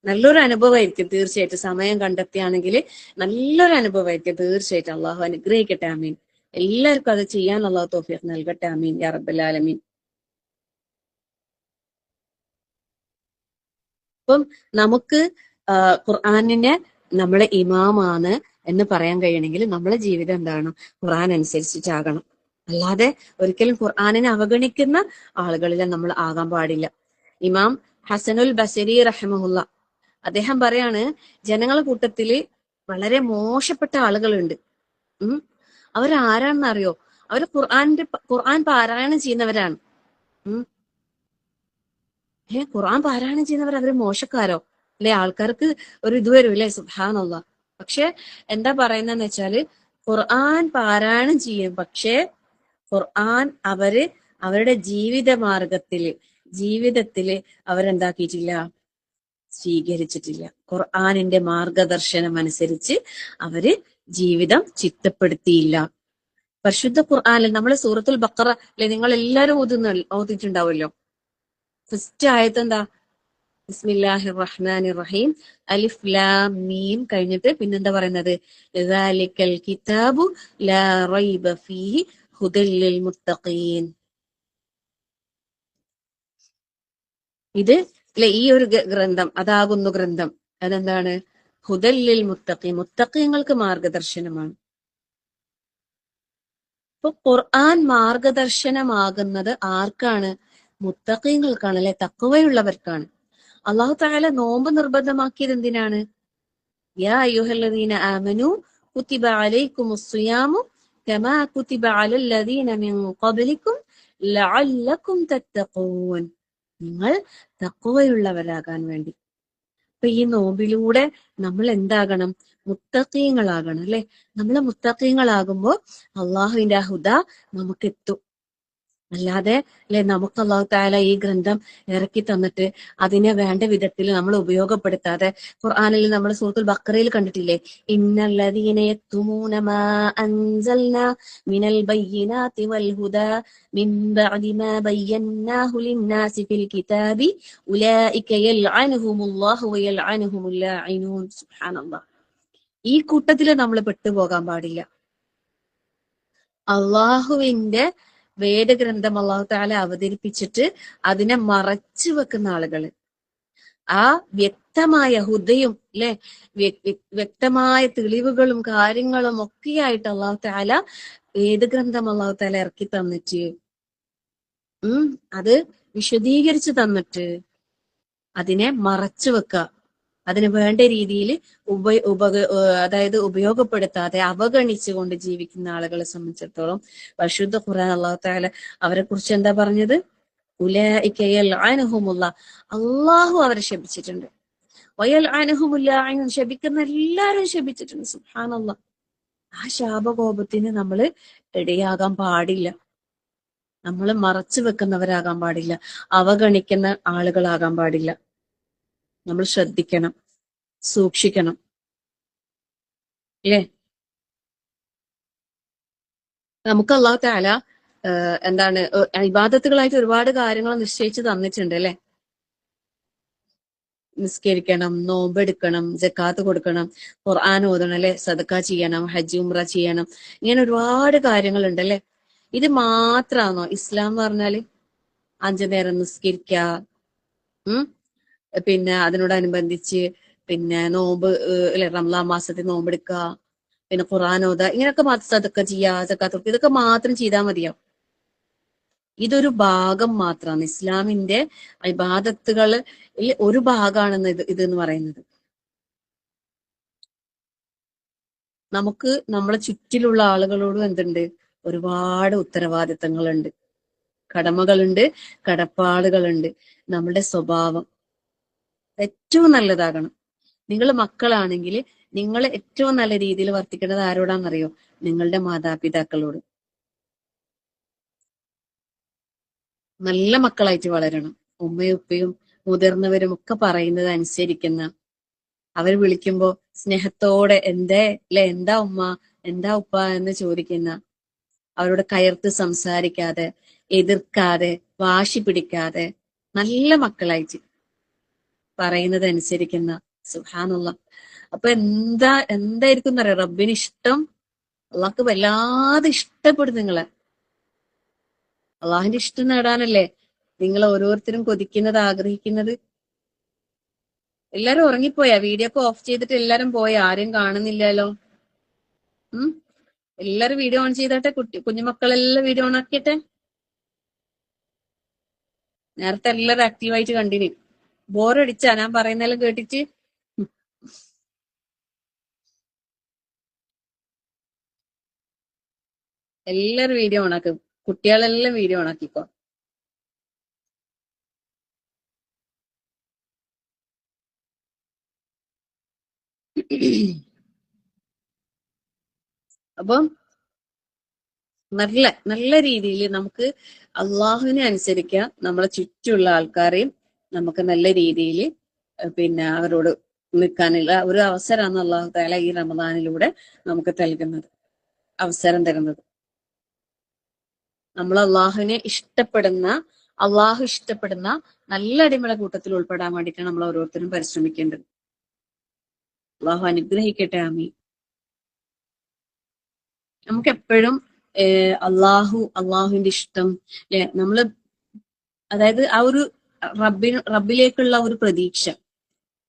Speaker 1: നല്ലൊരു അനുഭവമായിരിക്കും തീർച്ചയായിട്ടും. സമയം കണ്ടെത്തിയാണെങ്കിൽ നല്ലൊരു അനുഭവമായിരിക്കും തീർച്ചയായിട്ടും. അള്ളാഹു അനുഗ്രഹിക്കട്ടെ. ആമീൻ. എല്ലാവർക്കും അത് ചെയ്യാൻ അള്ളാഹു തൗഫീഖ് നൽകട്ടെ. ആമീൻ യാ റബ്ബൽ ആലമീൻ. അപ്പം നമുക്ക് ഖുർആനിനെ നമ്മളെ ഇമാമാണ് എന്ന് പറയാൻ കഴിയണമെങ്കിൽ നമ്മളെ ജീവിതം എന്താണ്? ഖുർആൻ അനുസരിച്ചിട്ടാകണം. അല്ലാതെ ഒരിക്കലും ഖുർആനിനെ അവഗണിക്കുന്ന ആളുകളിൽ നമ്മൾ ആകാൻ പാടില്ല. ഇമാം ഹസനുൽ ബസരി റഹിമഹുല്ല അദ്ദേഹം പറയാണ്, ജനങ്ങളെ കൂട്ടത്തില് വളരെ മോശപ്പെട്ട ആളുകളുണ്ട്. അവരാരാണെന്ന് അറിയോ? അവര് ഖുർആൻ പാരായണം ചെയ്യുന്നവരാണ്. ഖുർആൻ പാരായണം ചെയ്യുന്നവർ അവര് മോശക്കാരോ? അല്ലെ, ആൾക്കാർക്ക് ഒരു ഇത് വരും അല്ലെ, സുബ്ഹാനല്ലാഹ്. പക്ഷെ എന്താ പറയുന്നതെന്ന് വെച്ചാല് ഖുർആൻ പാരായണം ചെയ്യും, പക്ഷെ ഖുർആൻ അവരുടെ ജീവിതത്തില് അവരെന്താക്കിയിട്ടില്ല, സ്വീകരിച്ചിട്ടില്ല. ഖുർആനിന്റെ മാർഗദർശനം അനുസരിച്ച് അവര് ജീവിതം ചിട്ടപ്പെടുത്തിയില്ല. പരിശുദ്ധ ഖുർആനിൽ നമ്മൾ സൂറത്തുൽ ബഖറ അല്ലെ, നിങ്ങൾ എല്ലാവരും ഓതിയിട്ടുണ്ടാവുമല്ലോ. ഫസ്റ്റ് ആയത്ത് എന്താ? ബിസ്മില്ലാഹിർ റഹ്മാനിർ റഹീം, അലിഫ് ലാം മീം കഴിഞ്ഞിട്ട് പിന്നെന്താ പറയുന്നത്? ദാലിക്കൽ കിതാബു ലാ റൈബ ഫീഹി ഹുദൽ ലിൽ മുത്തഖീൻ. ഇത് അല്ലെ, ഈ ഒരു ഗ്രന്ഥം അതാകുന്നു ഗ്രന്ഥം. അതെന്താണ്? ഹുദൽ ലിൽ മുത്തഖീൻ, മുത്തഖീങ്ങൾക്ക് മാർഗദർശനമാണ്. അപ്പൊ ഖുർആൻ മാർഗദർശനമാകുന്നത് ആർക്കാണ്? മുത്തഖീങ്ങൾക്കാണ് അല്ലെ, തഖ്വയുള്ളവർക്കാണ്. അള്ളാഹു തആല നോമ്പ് നിർബന്ധമാക്കിയത് എന്തിനാണ്? യാ അയ്യുഹല്ലദീന ആമനു കുതിബ അലൈക്കുമുസ് സിയാമു കമാ കുതിബ അലല്ലദീന മിൻ ഖബ്ലിക്കും ലഅല്ലക്കും തത്തഖൂൻ. നിങ്ങൾ തഖ്വയുള്ളവരാകാൻ വേണ്ടി. അപ്പൊ ഈ നോമ്പിലൂടെ നമ്മൾ എന്താകണം? മുത്തഖീങ്ങളാകണം അല്ലെ. നമ്മൾ മുത്തഖീങ്ങളാകുമ്പോ അള്ളാഹുവിന്റെ ഹുദ നമുക്ക് എത്തും. അല്ലാതെ അല്ലെ, നമുക്ക് അല്ലാഹു തആല ഈ ഗ്രന്ഥം ഇറക്കി തന്നിട്ട് അതിനെ വേണ്ട വിധത്തിൽ നമ്മൾ ഉപയോഗപ്പെടുത്താതെ, ഖുർആനിൽ നമ്മൾ സൂറത്തുൽ ബഖറയിൽ കണ്ടിട്ടില്ലേ, ഇന്നല്ലദീന യക്തുമൂന മാ അൻസൽനാ മിനൽ ബയ്യിനാതി വൽ ഹുദാ മിൻ ബഅദി മാ ബയ്യനാഹു ലിന്നാസി ഫിൽ കിതാബി ഉലൈക യൽഅനുഹുമുല്ലാഹു വയൽഅനുഹുമുൽ ലാഇനൂൻ. സുബ്ഹാനല്ലാഹ്. ഈ കൂട്ടത്തിൽ നമ്മൾ പെട്ടുപോകാൻ പാടില്ല. അള്ളാഹുവിന്റെ വേദഗ്രന്ഥം അള്ളാഹു താല അവതരിപ്പിച്ചിട്ട് അതിനെ മറച്ചു വെക്കുന്ന ആളുകള്, ആ വ്യക്തമായ ഹുദയും അല്ലെ, വ്യക്തമായ തെളിവുകളും കാര്യങ്ങളും ഒക്കെയായിട്ട് അള്ളാഹു താല വേദഗ്രന്ഥം അള്ളാഹു താല ഇറക്കി തന്നിട്ട് അത് വിശദീകരിച്ചു തന്നിട്ട് അതിനെ മറച്ചു വെക്കുക, അതിന് വേണ്ട രീതിയിൽ അതായത് ഉപയോഗപ്പെടുത്താതെ അവഗണിച്ചുകൊണ്ട് ജീവിക്കുന്ന ആളുകളെ സംബന്ധിച്ചിടത്തോളം പരിശുദ്ധ ഖുർആൻ അല്ലാഹു തആല അവരെ കുറിച്ച് എന്താ പറഞ്ഞത്? ഉലൈക യൽഅനഹുമുല്ലാഹ്, അള്ളാഹു അവരെ ശപിച്ചിട്ടുണ്ട്. വയൽഅനഹുമുല്ലാഇൻ, ശപിക്കുന്ന എല്ലാവരും ശപിച്ചിട്ടുണ്ട്. സുബ്ഹാനല്ലാഹ്. ആ ശാപകോപത്തിന് നമ്മൾ ഇടയാകാൻ പാടില്ല. നമ്മൾ മറച്ചു വെക്കുന്നവരാകാൻ പാടില്ല, അവഗണിക്കുന്ന ആളുകളാകാൻ പാടില്ല. നമ്മൾ ശ്രദ്ധിക്കണം, സൂക്ഷിക്കണം, അല്ലേ? നമുക്ക് അല്ലാഹു തആല എന്താണ് ഇബാദത്തുകളായിട്ട് ഒരുപാട് കാര്യങ്ങൾ നിശ്ചയിച്ച് തന്നിട്ടുണ്ട്, അല്ലെ? നിസ്കരിക്കണം, നോമ്പെടുക്കണം, ജക്കാത്ത് കൊടുക്കണം, ഖുർആൻ ഓതണം, അല്ലെ? സദക്ക ചെയ്യണം, ഹജ്ജ് ഉംറ ചെയ്യണം, ഇങ്ങനെ ഒരുപാട് കാര്യങ്ങളുണ്ട്, അല്ലെ? ഇത് മാത്രാണോ ഇസ്ലാം എന്ന് പറഞ്ഞാല്? 5 നേരം നിസ്കരിക്കുക, പിന്നെ അതിനോടനുബന്ധിച്ച് പിന്നെ നോമ്പ്, അല്ലെ, റമളാൻ മാസത്തിൽ നോമ്പെടുക്കുക, പിന്നെ ഖുർആൻ ഓതുക, ഇങ്ങനെയൊക്കെ മാത്രം, സദക്ക ചെയ്യുക, സക്കാത്ത് കൊടുക്കുക, ഇതൊക്കെ മാത്രം ചെയ്താൽ മതിയോ? ഇതൊരു ഭാഗം മാത്രമാണ് ഇസ്ലാമിന്റെ ഇബാദത്തുകളിൽ ഒരു ഭാഗമാണെന്ന് ഇതെന്ന് പറയുന്നത്. നമുക്ക് നമ്മളെ ചുറ്റിലുള്ള ആളുകളോടും എന്തുണ്ട്? ഒരുപാട് ഉത്തരവാദിത്തങ്ങളുണ്ട്, കടമകളുണ്ട്, കടപ്പാടുകളുണ്ട്. നമ്മുടെ സ്വഭാവം ഏറ്റവും നല്ലതാകണം. നിങ്ങൾ മക്കളാണെങ്കിൽ നിങ്ങൾ ഏറ്റവും നല്ല രീതിയിൽ വർത്തിക്കേണ്ടത് ആരോടാണെന്നറിയോ? നിങ്ങളുടെ മാതാപിതാക്കളോട്. നല്ല മക്കളായിട്ട് വളരണം. ഉമ്മയും ഉപ്പയും മുതിർന്നവരും ഒക്കെ പറയുന്നത് അനുസരിക്കുന്ന, അവർ വിളിക്കുമ്പോ സ്നേഹത്തോടെ എന്താ ഉമ്മ, എന്താ ഉപ്പ എന്ന് ചോദിക്കുന്ന, അവരോട് കയർത്ത് സംസാരിക്കാതെ, എതിർക്കാതെ, വാശി പിടിക്കാതെ, നല്ല മക്കളായിട്ട് പറയുന്നത് അനുസരിക്കുന്ന. സുബ്ഹാനല്ലാഹ്. അപ്പൊ എന്തായിരിക്കും എന്നറിയാം? റബ്ബിന് ഇഷ്ടം, അള്ളാഹ്ക്ക് വല്ലാതെ ഇഷ്ടപ്പെടും നിങ്ങളെ. അള്ളാഹിന്റെ ഇഷ്ടം നേടാനല്ലേ നിങ്ങൾ ഓരോരുത്തരും കൊതിക്കുന്നത്, ആഗ്രഹിക്കുന്നത്? എല്ലാരും ഉറങ്ങിപ്പോയാ? വീഡിയോ ഒക്കെ ഓഫ് ചെയ്തിട്ട് എല്ലാരും പോയാ? ആരും കാണുന്നില്ലല്ലോ. എല്ലാരും വീഡിയോ ഓൺ ചെയ്തോട്ടെ. കുഞ്ഞുമക്കളെല്ലാം വീഡിയോ ഓൺ ആക്കിട്ടെ. നേരത്തെ എല്ലാരും ആക്റ്റീവായിട്ട് കണ്ടിന്. ബോറടിച്ചാ ഞാൻ പറയുന്നെല്ലാം കേട്ടിട്ട്? എല്ലാരും വീഡിയോ ഓൺ ആക്കും. കുട്ടികളെല്ലാം വീഡിയോ ഓൺ ആക്കിക്കോ. അപ്പം നല്ല രീതിയിൽ നമുക്ക് അള്ളാഹുവിനെ അനുസരിക്കാം. നമ്മളെ ചുറ്റുമുള്ള ആൾക്കാരെയും നമുക്ക് നല്ല രീതിയിൽ പിന്നെ അവരോട് നിൽക്കാനുള്ള ഒരു അവസരമാണ് അള്ളാഹു തആല ഈ റമദാനിലൂടെ നമുക്ക് നൽകുന്നത്, അവസരം തരുന്നത്. നമ്മൾ അള്ളാഹു ഇഷ്ടപ്പെടുന്ന നല്ല അടിമയുടെ കൂട്ടത്തിൽ ഉൾപ്പെടാൻ വേണ്ടിയിട്ടാണ് നമ്മൾ ഓരോരുത്തരും പരിശ്രമിക്കേണ്ടത്. അള്ളാഹു അനുഗ്രഹിക്കട്ടെ. ആമീൻ. നമുക്ക് എപ്പോഴും അള്ളാഹുവിന്റെ ഇഷ്ടം, അല്ലെ, നമ്മള് അതായത് ആ ഒരു റബ്ബിലേക്കുള്ള ഒരു പ്രതീക്ഷ,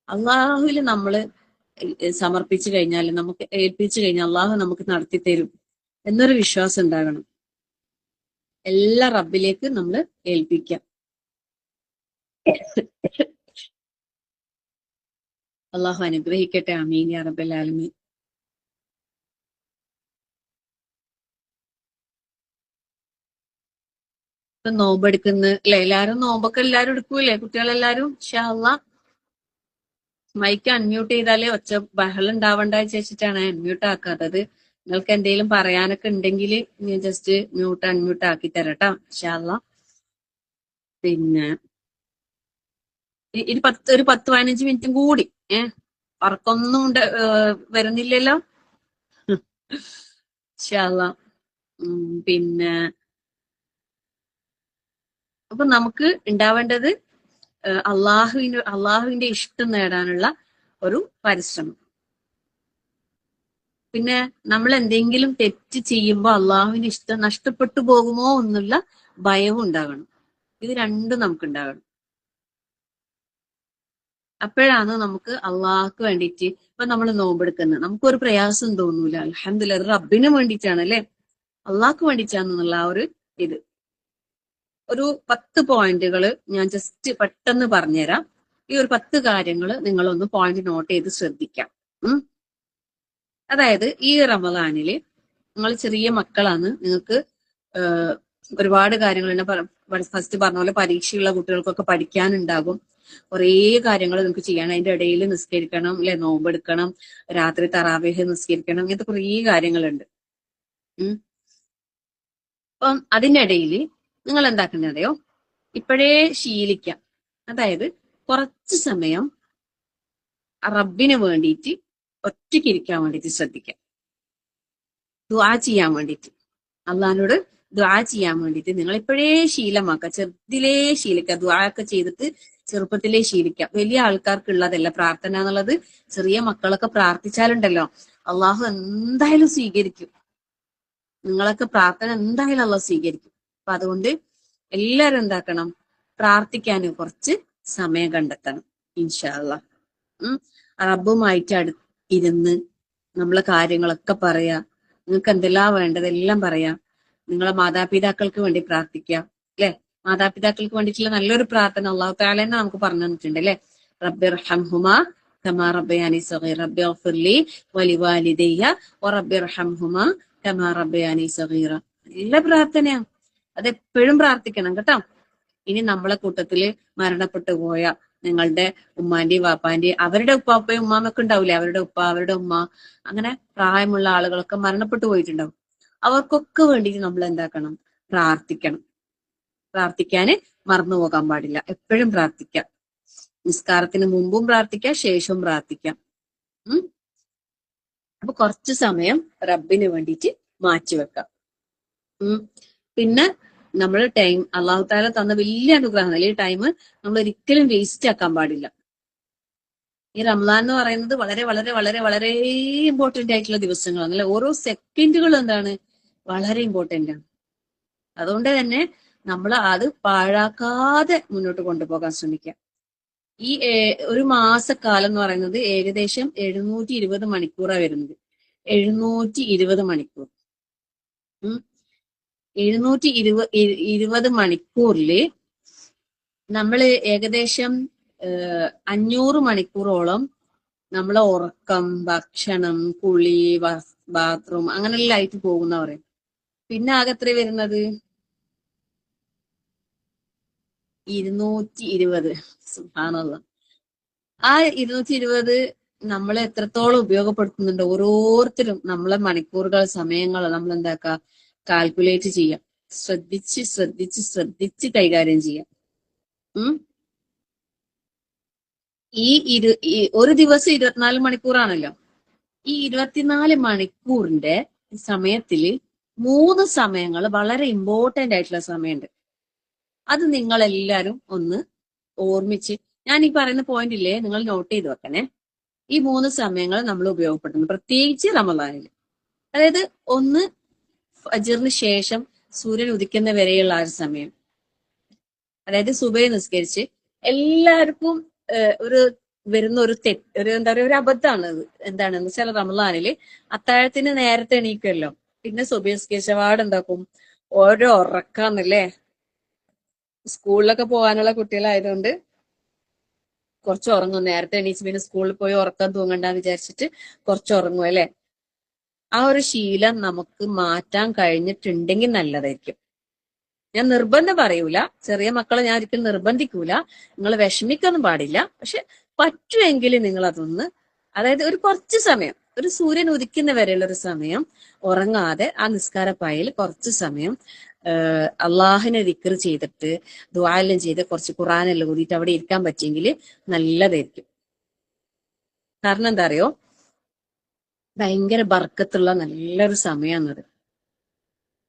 Speaker 1: അള്ളാഹുവിൽ നമ്മള് സമർപ്പിച്ചു കഴിഞ്ഞാൽ, നമുക്ക് ഏൽപ്പിച്ചു കഴിഞ്ഞാൽ അള്ളാഹു നമുക്ക് നടത്തി തരും എന്നൊരു വിശ്വാസം ഉണ്ടാകണം. എല്ലാ റബ്ബിലേക്ക് നമ്മൾ ഏൽപ്പിക്കാം. അള്ളാഹു അനുഗ്രഹിക്കട്ടെ. ആമീൻ യാ റബ്ബൽ ആലമീൻ. ഇപ്പൊ നോമ്പെടുക്കുന്ന, അല്ലെ? എല്ലാരും നോമ്പൊക്കെ എല്ലാരും എടുക്കൂലേ? കുട്ടികളെല്ലാരും ഇൻഷാ അള്ളാഹ്. മൈക്ക് അൺമ്യൂട്ട് ചെയ്താലേ ഒച്ച ബഹളം ഉണ്ടാവണ്ട വെച്ചിട്ടാണ് അൺമ്യൂട്ട് ആക്കാത്തത്. നിങ്ങൾക്ക് എന്തെങ്കിലും പറയാനൊക്കെ ഉണ്ടെങ്കിൽ ഞാൻ ജസ്റ്റ് അൺമ്യൂട്ട് ആക്കി തരട്ടോ ഇൻഷാ അള്ളാഹ്. പിന്നെ ഒരു 10-15 മിനിറ്റും കൂടി ഉറക്കൊന്നും വരുന്നില്ലല്ലോ ഇൻഷാ അള്ളാഹ്. പിന്നെ അപ്പൊ നമുക്ക് ഉണ്ടാവേണ്ടത് അള്ളാഹുവിന്റെ ഇഷ്ടം നേടാനുള്ള ഒരു പരിശ്രമം. പിന്നെ നമ്മൾ എന്തെങ്കിലും തെറ്റ് ചെയ്യുമ്പോൾ അള്ളാഹുവിന് ഇഷ്ടം നഷ്ടപ്പെട്ടു പോകുമോ എന്നുള്ള ഭയവും ഉണ്ടാകണം. ഇത് രണ്ടും നമുക്ക് ഉണ്ടാകണം. അപ്പോഴാണ് നമുക്ക് അള്ളാഹ്ക്ക് വേണ്ടിയിട്ട് ഇപ്പൊ നമ്മൾ നോമ്പെടുക്കുന്നത് നമുക്കൊരു പ്രയാസം തോന്നൂല. അൽഹംദുലില്ലാഹ്, അത് റബ്ബിന് വേണ്ടിയിട്ടാണ് അല്ലെ, അള്ളാഹ്ക്ക് വേണ്ടിയിട്ടാണെന്നുള്ള ആ ഒരു ഇത്. ഒരു 10 പോയിന്റുകൾ ഞാൻ ജസ്റ്റ് പെട്ടെന്ന് പറഞ്ഞുതരാം. ഈ ഒരു 10 കാര്യങ്ങൾ നിങ്ങളൊന്ന് പോയിന്റ് നോട്ട് ചെയ്ത് ശ്രദ്ധിക്കാം. അതായത് ഈ റമദാനില് നിങ്ങൾ ചെറിയ മക്കളാണ്, നിങ്ങൾക്ക് ഒരുപാട് കാര്യങ്ങൾ ഫസ്റ്റ് പറഞ്ഞ പോലെ പരീക്ഷയുള്ള കുട്ടികൾക്കൊക്കെ പഠിക്കാനുണ്ടാകും. കുറേ കാര്യങ്ങൾ നിങ്ങൾക്ക് ചെയ്യണം. അതിന്റെ ഇടയിൽ നിസ്കരിക്കണം അല്ലെ, നോമ്പെടുക്കണം, രാത്രി തറാവീഹ് നിസ്കരിക്കണം, ഇങ്ങനത്തെ കുറേ കാര്യങ്ങളുണ്ട്. അപ്പം അതിനിടയിൽ നിങ്ങൾ എന്താക്കുന്നറിയോ, ഇപ്പോഴേ ശീലിക്കാം. അതായത് കുറച്ച് സമയം റബ്ബിന് വേണ്ടിയിട്ട് ഒറ്റയ്ക്ക് ഇരിക്കാൻ വേണ്ടിയിട്ട് ശ്രദ്ധിക്കാം. ദുആ ചെയ്യാൻ വേണ്ടിയിട്ട്, അള്ളാഹിനോട് ദുആ ചെയ്യാൻ വേണ്ടിയിട്ട് നിങ്ങൾ ഇപ്പോഴേ ശീലമാക്കുക. ചെറുതിലേ ശീലിക്കുക. ദുആ ഒക്കെ ചെയ്തിട്ട് ചെറുപ്പത്തിലേ ശീലിക്കാം. വലിയ ആൾക്കാർക്കുള്ളതല്ല പ്രാർത്ഥന എന്നുള്ളത്. ചെറിയ മക്കളൊക്കെ പ്രാർത്ഥിച്ചാലുണ്ടല്ലോ അള്ളാഹു എന്തായാലും സ്വീകരിക്കും. നിങ്ങളൊക്കെ പ്രാർത്ഥന എന്തായാലും അള്ളാഹു സ്വീകരിക്കും. അപ്പൊ അതുകൊണ്ട് എല്ലാരും എന്താക്കണം, പ്രാർത്ഥിക്കാൻ കുറച്ച് സമയം കണ്ടെത്തണം ഇൻഷാ അള്ളാഹ്. റബ്ബുമായിട്ട് ഇരുന്ന് നമ്മളെ കാര്യങ്ങളൊക്കെ പറയാ. നിങ്ങൾക്ക് എന്തെല്ലാം വേണ്ടതെല്ലാം പറയാ. നിങ്ങളെ മാതാപിതാക്കൾക്ക് വേണ്ടി പ്രാർത്ഥിക്കുക അല്ലെ. മാതാപിതാക്കൾക്ക് വേണ്ടിയിട്ടുള്ള നല്ലൊരു പ്രാർത്ഥന അള്ളാഹു തആല തന്നെ നമുക്ക് പറഞ്ഞു തന്നിട്ടുണ്ട് അല്ലെ. റബ്ബിർഹംഹുമാ കമാ റബ്ബയാനി സഗീറ റബ്ബിഗ്ഫിർലി വലിവാലിദയ്യ വറബ്ബിർഹംഹുമാ കമാ റബ്ബയാനി സഗീറ. നല്ല പ്രാർത്ഥനയാണ്, അതെപ്പോഴും പ്രാർത്ഥിക്കണം കേട്ടോ. ഇനി നമ്മളെ കൂട്ടത്തില് മരണപ്പെട്ടു പോയ നിങ്ങളുടെ ഉമ്മാന്റെയും വാപ്പാന്റെയും അവരുടെ ഉപ്പാപ്പയും ഉമ്മാമൊക്കെ ഉണ്ടാവില്ലേ, അവരുടെ ഉപ്പ അവരുടെ ഉമ്മ അങ്ങനെ പ്രായമുള്ള ആളുകളൊക്കെ മരണപ്പെട്ടു പോയിട്ടുണ്ടാവും. അവർക്കൊക്കെ വേണ്ടിയിട്ട് നമ്മൾ എന്താക്കണം, പ്രാർത്ഥിക്കണം. പ്രാർത്ഥിക്കാന് മറന്നു പോകാൻ പാടില്ല. എപ്പോഴും പ്രാർത്ഥിക്കാം. നിസ്കാരത്തിന് മുമ്പും പ്രാർത്ഥിക്കാം, ശേഷവും പ്രാർത്ഥിക്കാം. അപ്പൊ കുറച്ച് സമയം റബ്ബിന് വേണ്ടിയിട്ട് മാറ്റിവെക്കാം. പിന്നെ നമ്മൾ ടൈം അള്ളാഹു താല തന്ന വലിയ അനുഗ്രഹം. ഈ ടൈം നമ്മൾ ഒരിക്കലും വേസ്റ്റ് ആക്കാൻ പാടില്ല. ഈ റംസാൻ എന്ന് പറയുന്നത് വളരെ വളരെ വളരെ വളരെ ഇമ്പോർട്ടന്റ് ആയിട്ടുള്ള ദിവസങ്ങളാണ് അല്ലെ. ഓരോ സെക്കൻഡുകളും എന്താണ്, വളരെ ഇമ്പോർട്ടന്റ് ആണ്. അതുകൊണ്ട് തന്നെ നമ്മൾ അത് പാഴാക്കാതെ മുന്നോട്ട് കൊണ്ടുപോകാൻ ശ്രമിക്കാം. ഈ ഒരു മാസക്കാലം എന്ന് പറയുന്നത് ഏകദേശം 720 മണിക്കൂറാണ് വരുന്നത്. 720 മണിക്കൂർ. 720 മണിക്കൂറില് നമ്മൾ ഏകദേശം 500 മണിക്കൂറോളം നമ്മളെ ഉറക്കം, ഭക്ഷണം, കുളി, ബാത്റൂം അങ്ങനെയെല്ലാം ആയിട്ട് പോകുന്ന പറയും. പിന്നെ ആകെ എത്ര വരുന്നത് 220. സുബ്ഹാനല്ലാഹ്. ആ 220 നമ്മൾ എത്രത്തോളം ഉപയോഗപ്പെടുത്തുന്നുണ്ട് ഓരോരുത്തരും. നമ്മളെ മണിക്കൂറുകൾ, സമയങ്ങൾ നമ്മൾ എന്താക്കുക, കാൽക്കുലേറ്റ് ചെയ്യാം. ശ്രദ്ധിച്ച് ശ്രദ്ധിച്ച് ശ്രദ്ധിച്ച് കൈകാര്യം ചെയ്യാം. ഈ ഒരു ദിവസം 24 മണിക്കൂറാണല്ലോ. ഈ 24 മണിക്കൂറിന്റെ സമയത്തില് 3 സമയങ്ങൾ വളരെ ഇമ്പോർട്ടന്റ് ആയിട്ടുള്ള സമയമുണ്ട്. അത് നിങ്ങൾ എല്ലാരും ഒന്ന് ഓർമ്മിച്ച്, ഞാൻ ഈ പറയുന്ന പോയിന്റ് ഇല്ലേ, നിങ്ങൾ നോട്ട് ചെയ്ത് വെക്കണേ. ഈ 3 സമയങ്ങൾ നമ്മൾ ഉപയോഗപ്പെടുത്തുന്നു, പ്രത്യേകിച്ച് റമദാനിൽ. അതായത് ഒന്ന് ഫജ്റിന് ശേഷം സൂര്യൻ ഉദിക്കുന്ന വരെയുള്ള ആ ഒരു സമയം. അതായത് സുബഹി നിസ്കരിച്ച് എല്ലാവർക്കും ഒരു വരുന്ന ഒരു ഒരു എന്താ പറയുക, ഒരു അബദ്ധമാണ്. എന്താണെന്ന് വെച്ചാൽ റമദാനില് അത്താഴത്തിന് നേരത്തെ എണീക്കുമല്ലോ, പിന്നെ സുബഹി നിസ്കരിച്ച പാടുണ്ടാക്കും ഓരോ ഉറക്കാന്നല്ലേ. സ്കൂളിലൊക്കെ പോകാനുള്ള കുട്ടികളായതുകൊണ്ട് കുറച്ച് ഉറങ്ങും. നേരത്തെ എണീച്ച് പിന്നെ സ്കൂളിൽ പോയി ഉറക്കം തൂങ്ങണ്ടെന്ന് വിചാരിച്ചിട്ട് കുറച്ച് ഉറങ്ങും അല്ലെ. ആ ഒരു ശീലം നമുക്ക് മാറ്റാൻ കഴിഞ്ഞിട്ടുണ്ടെങ്കിൽ നല്ലതായിരിക്കും. ഞാൻ നിർബന്ധം പറയൂല, ചെറിയ മക്കളെ ഞാൻ ഒരിക്കലും നിർബന്ധിക്കൂല. നിങ്ങൾ വിഷമിക്കൊന്നും പാടില്ല. പക്ഷെ പറ്റുമെങ്കിൽ നിങ്ങൾ അതൊന്ന്, അതായത് ഒരു കുറച്ച് സമയം, ഒരു സൂര്യൻ ഉദിക്കുന്ന വരെയുള്ള ഒരു സമയം ഉറങ്ങാതെ ആ നിസ്കാരപ്പായയിൽ കുറച്ച് സമയം അള്ളാഹിനെ ദിക്ർ ചെയ്തിട്ട് ദുആയെല്ലാം ചെയ്ത് കുറച്ച് ഖുർആനെല്ലാം ഓതിയിട്ട് അവിടെ ഇരിക്കാൻ പറ്റിയെങ്കിൽ നല്ലതായിരിക്കും. കാരണം എന്താ അറിയോ, ഭയങ്കര ബർക്കത്തുള്ള നല്ലൊരു സമയമാണത്.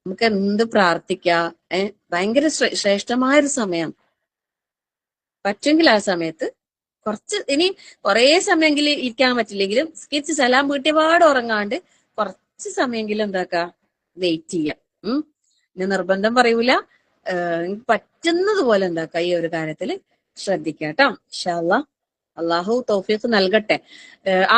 Speaker 1: നമുക്ക് എന്ത് പ്രാർത്ഥിക്കാം. ഭയങ്കര ശ്രേഷ്ഠമായൊരു സമയം. പറ്റുമെങ്കിൽ ആ സമയത്ത് കുറച്ച്, ഇനി കുറെ സമയമെങ്കിൽ ഇരിക്കാൻ പറ്റില്ലെങ്കിലും സ്കിച്ച് സലാം വീട്ടിയപാട് ഉറങ്ങാണ്ട് കുറച്ച് സമയമെങ്കിലും എന്താക്കാ വെയിറ്റ് ചെയ്യാം. ഞാൻ നിർബന്ധം പറയൂല, പറ്റുന്നത് പോലെ എന്താക്ക ഈ ഒരു കാര്യത്തിൽ ശ്രദ്ധിക്കാട്ടോ. ഇൻഷാ അല്ലാഹ് അള്ളാഹു തൗഫീഖ് നൽകട്ടെ.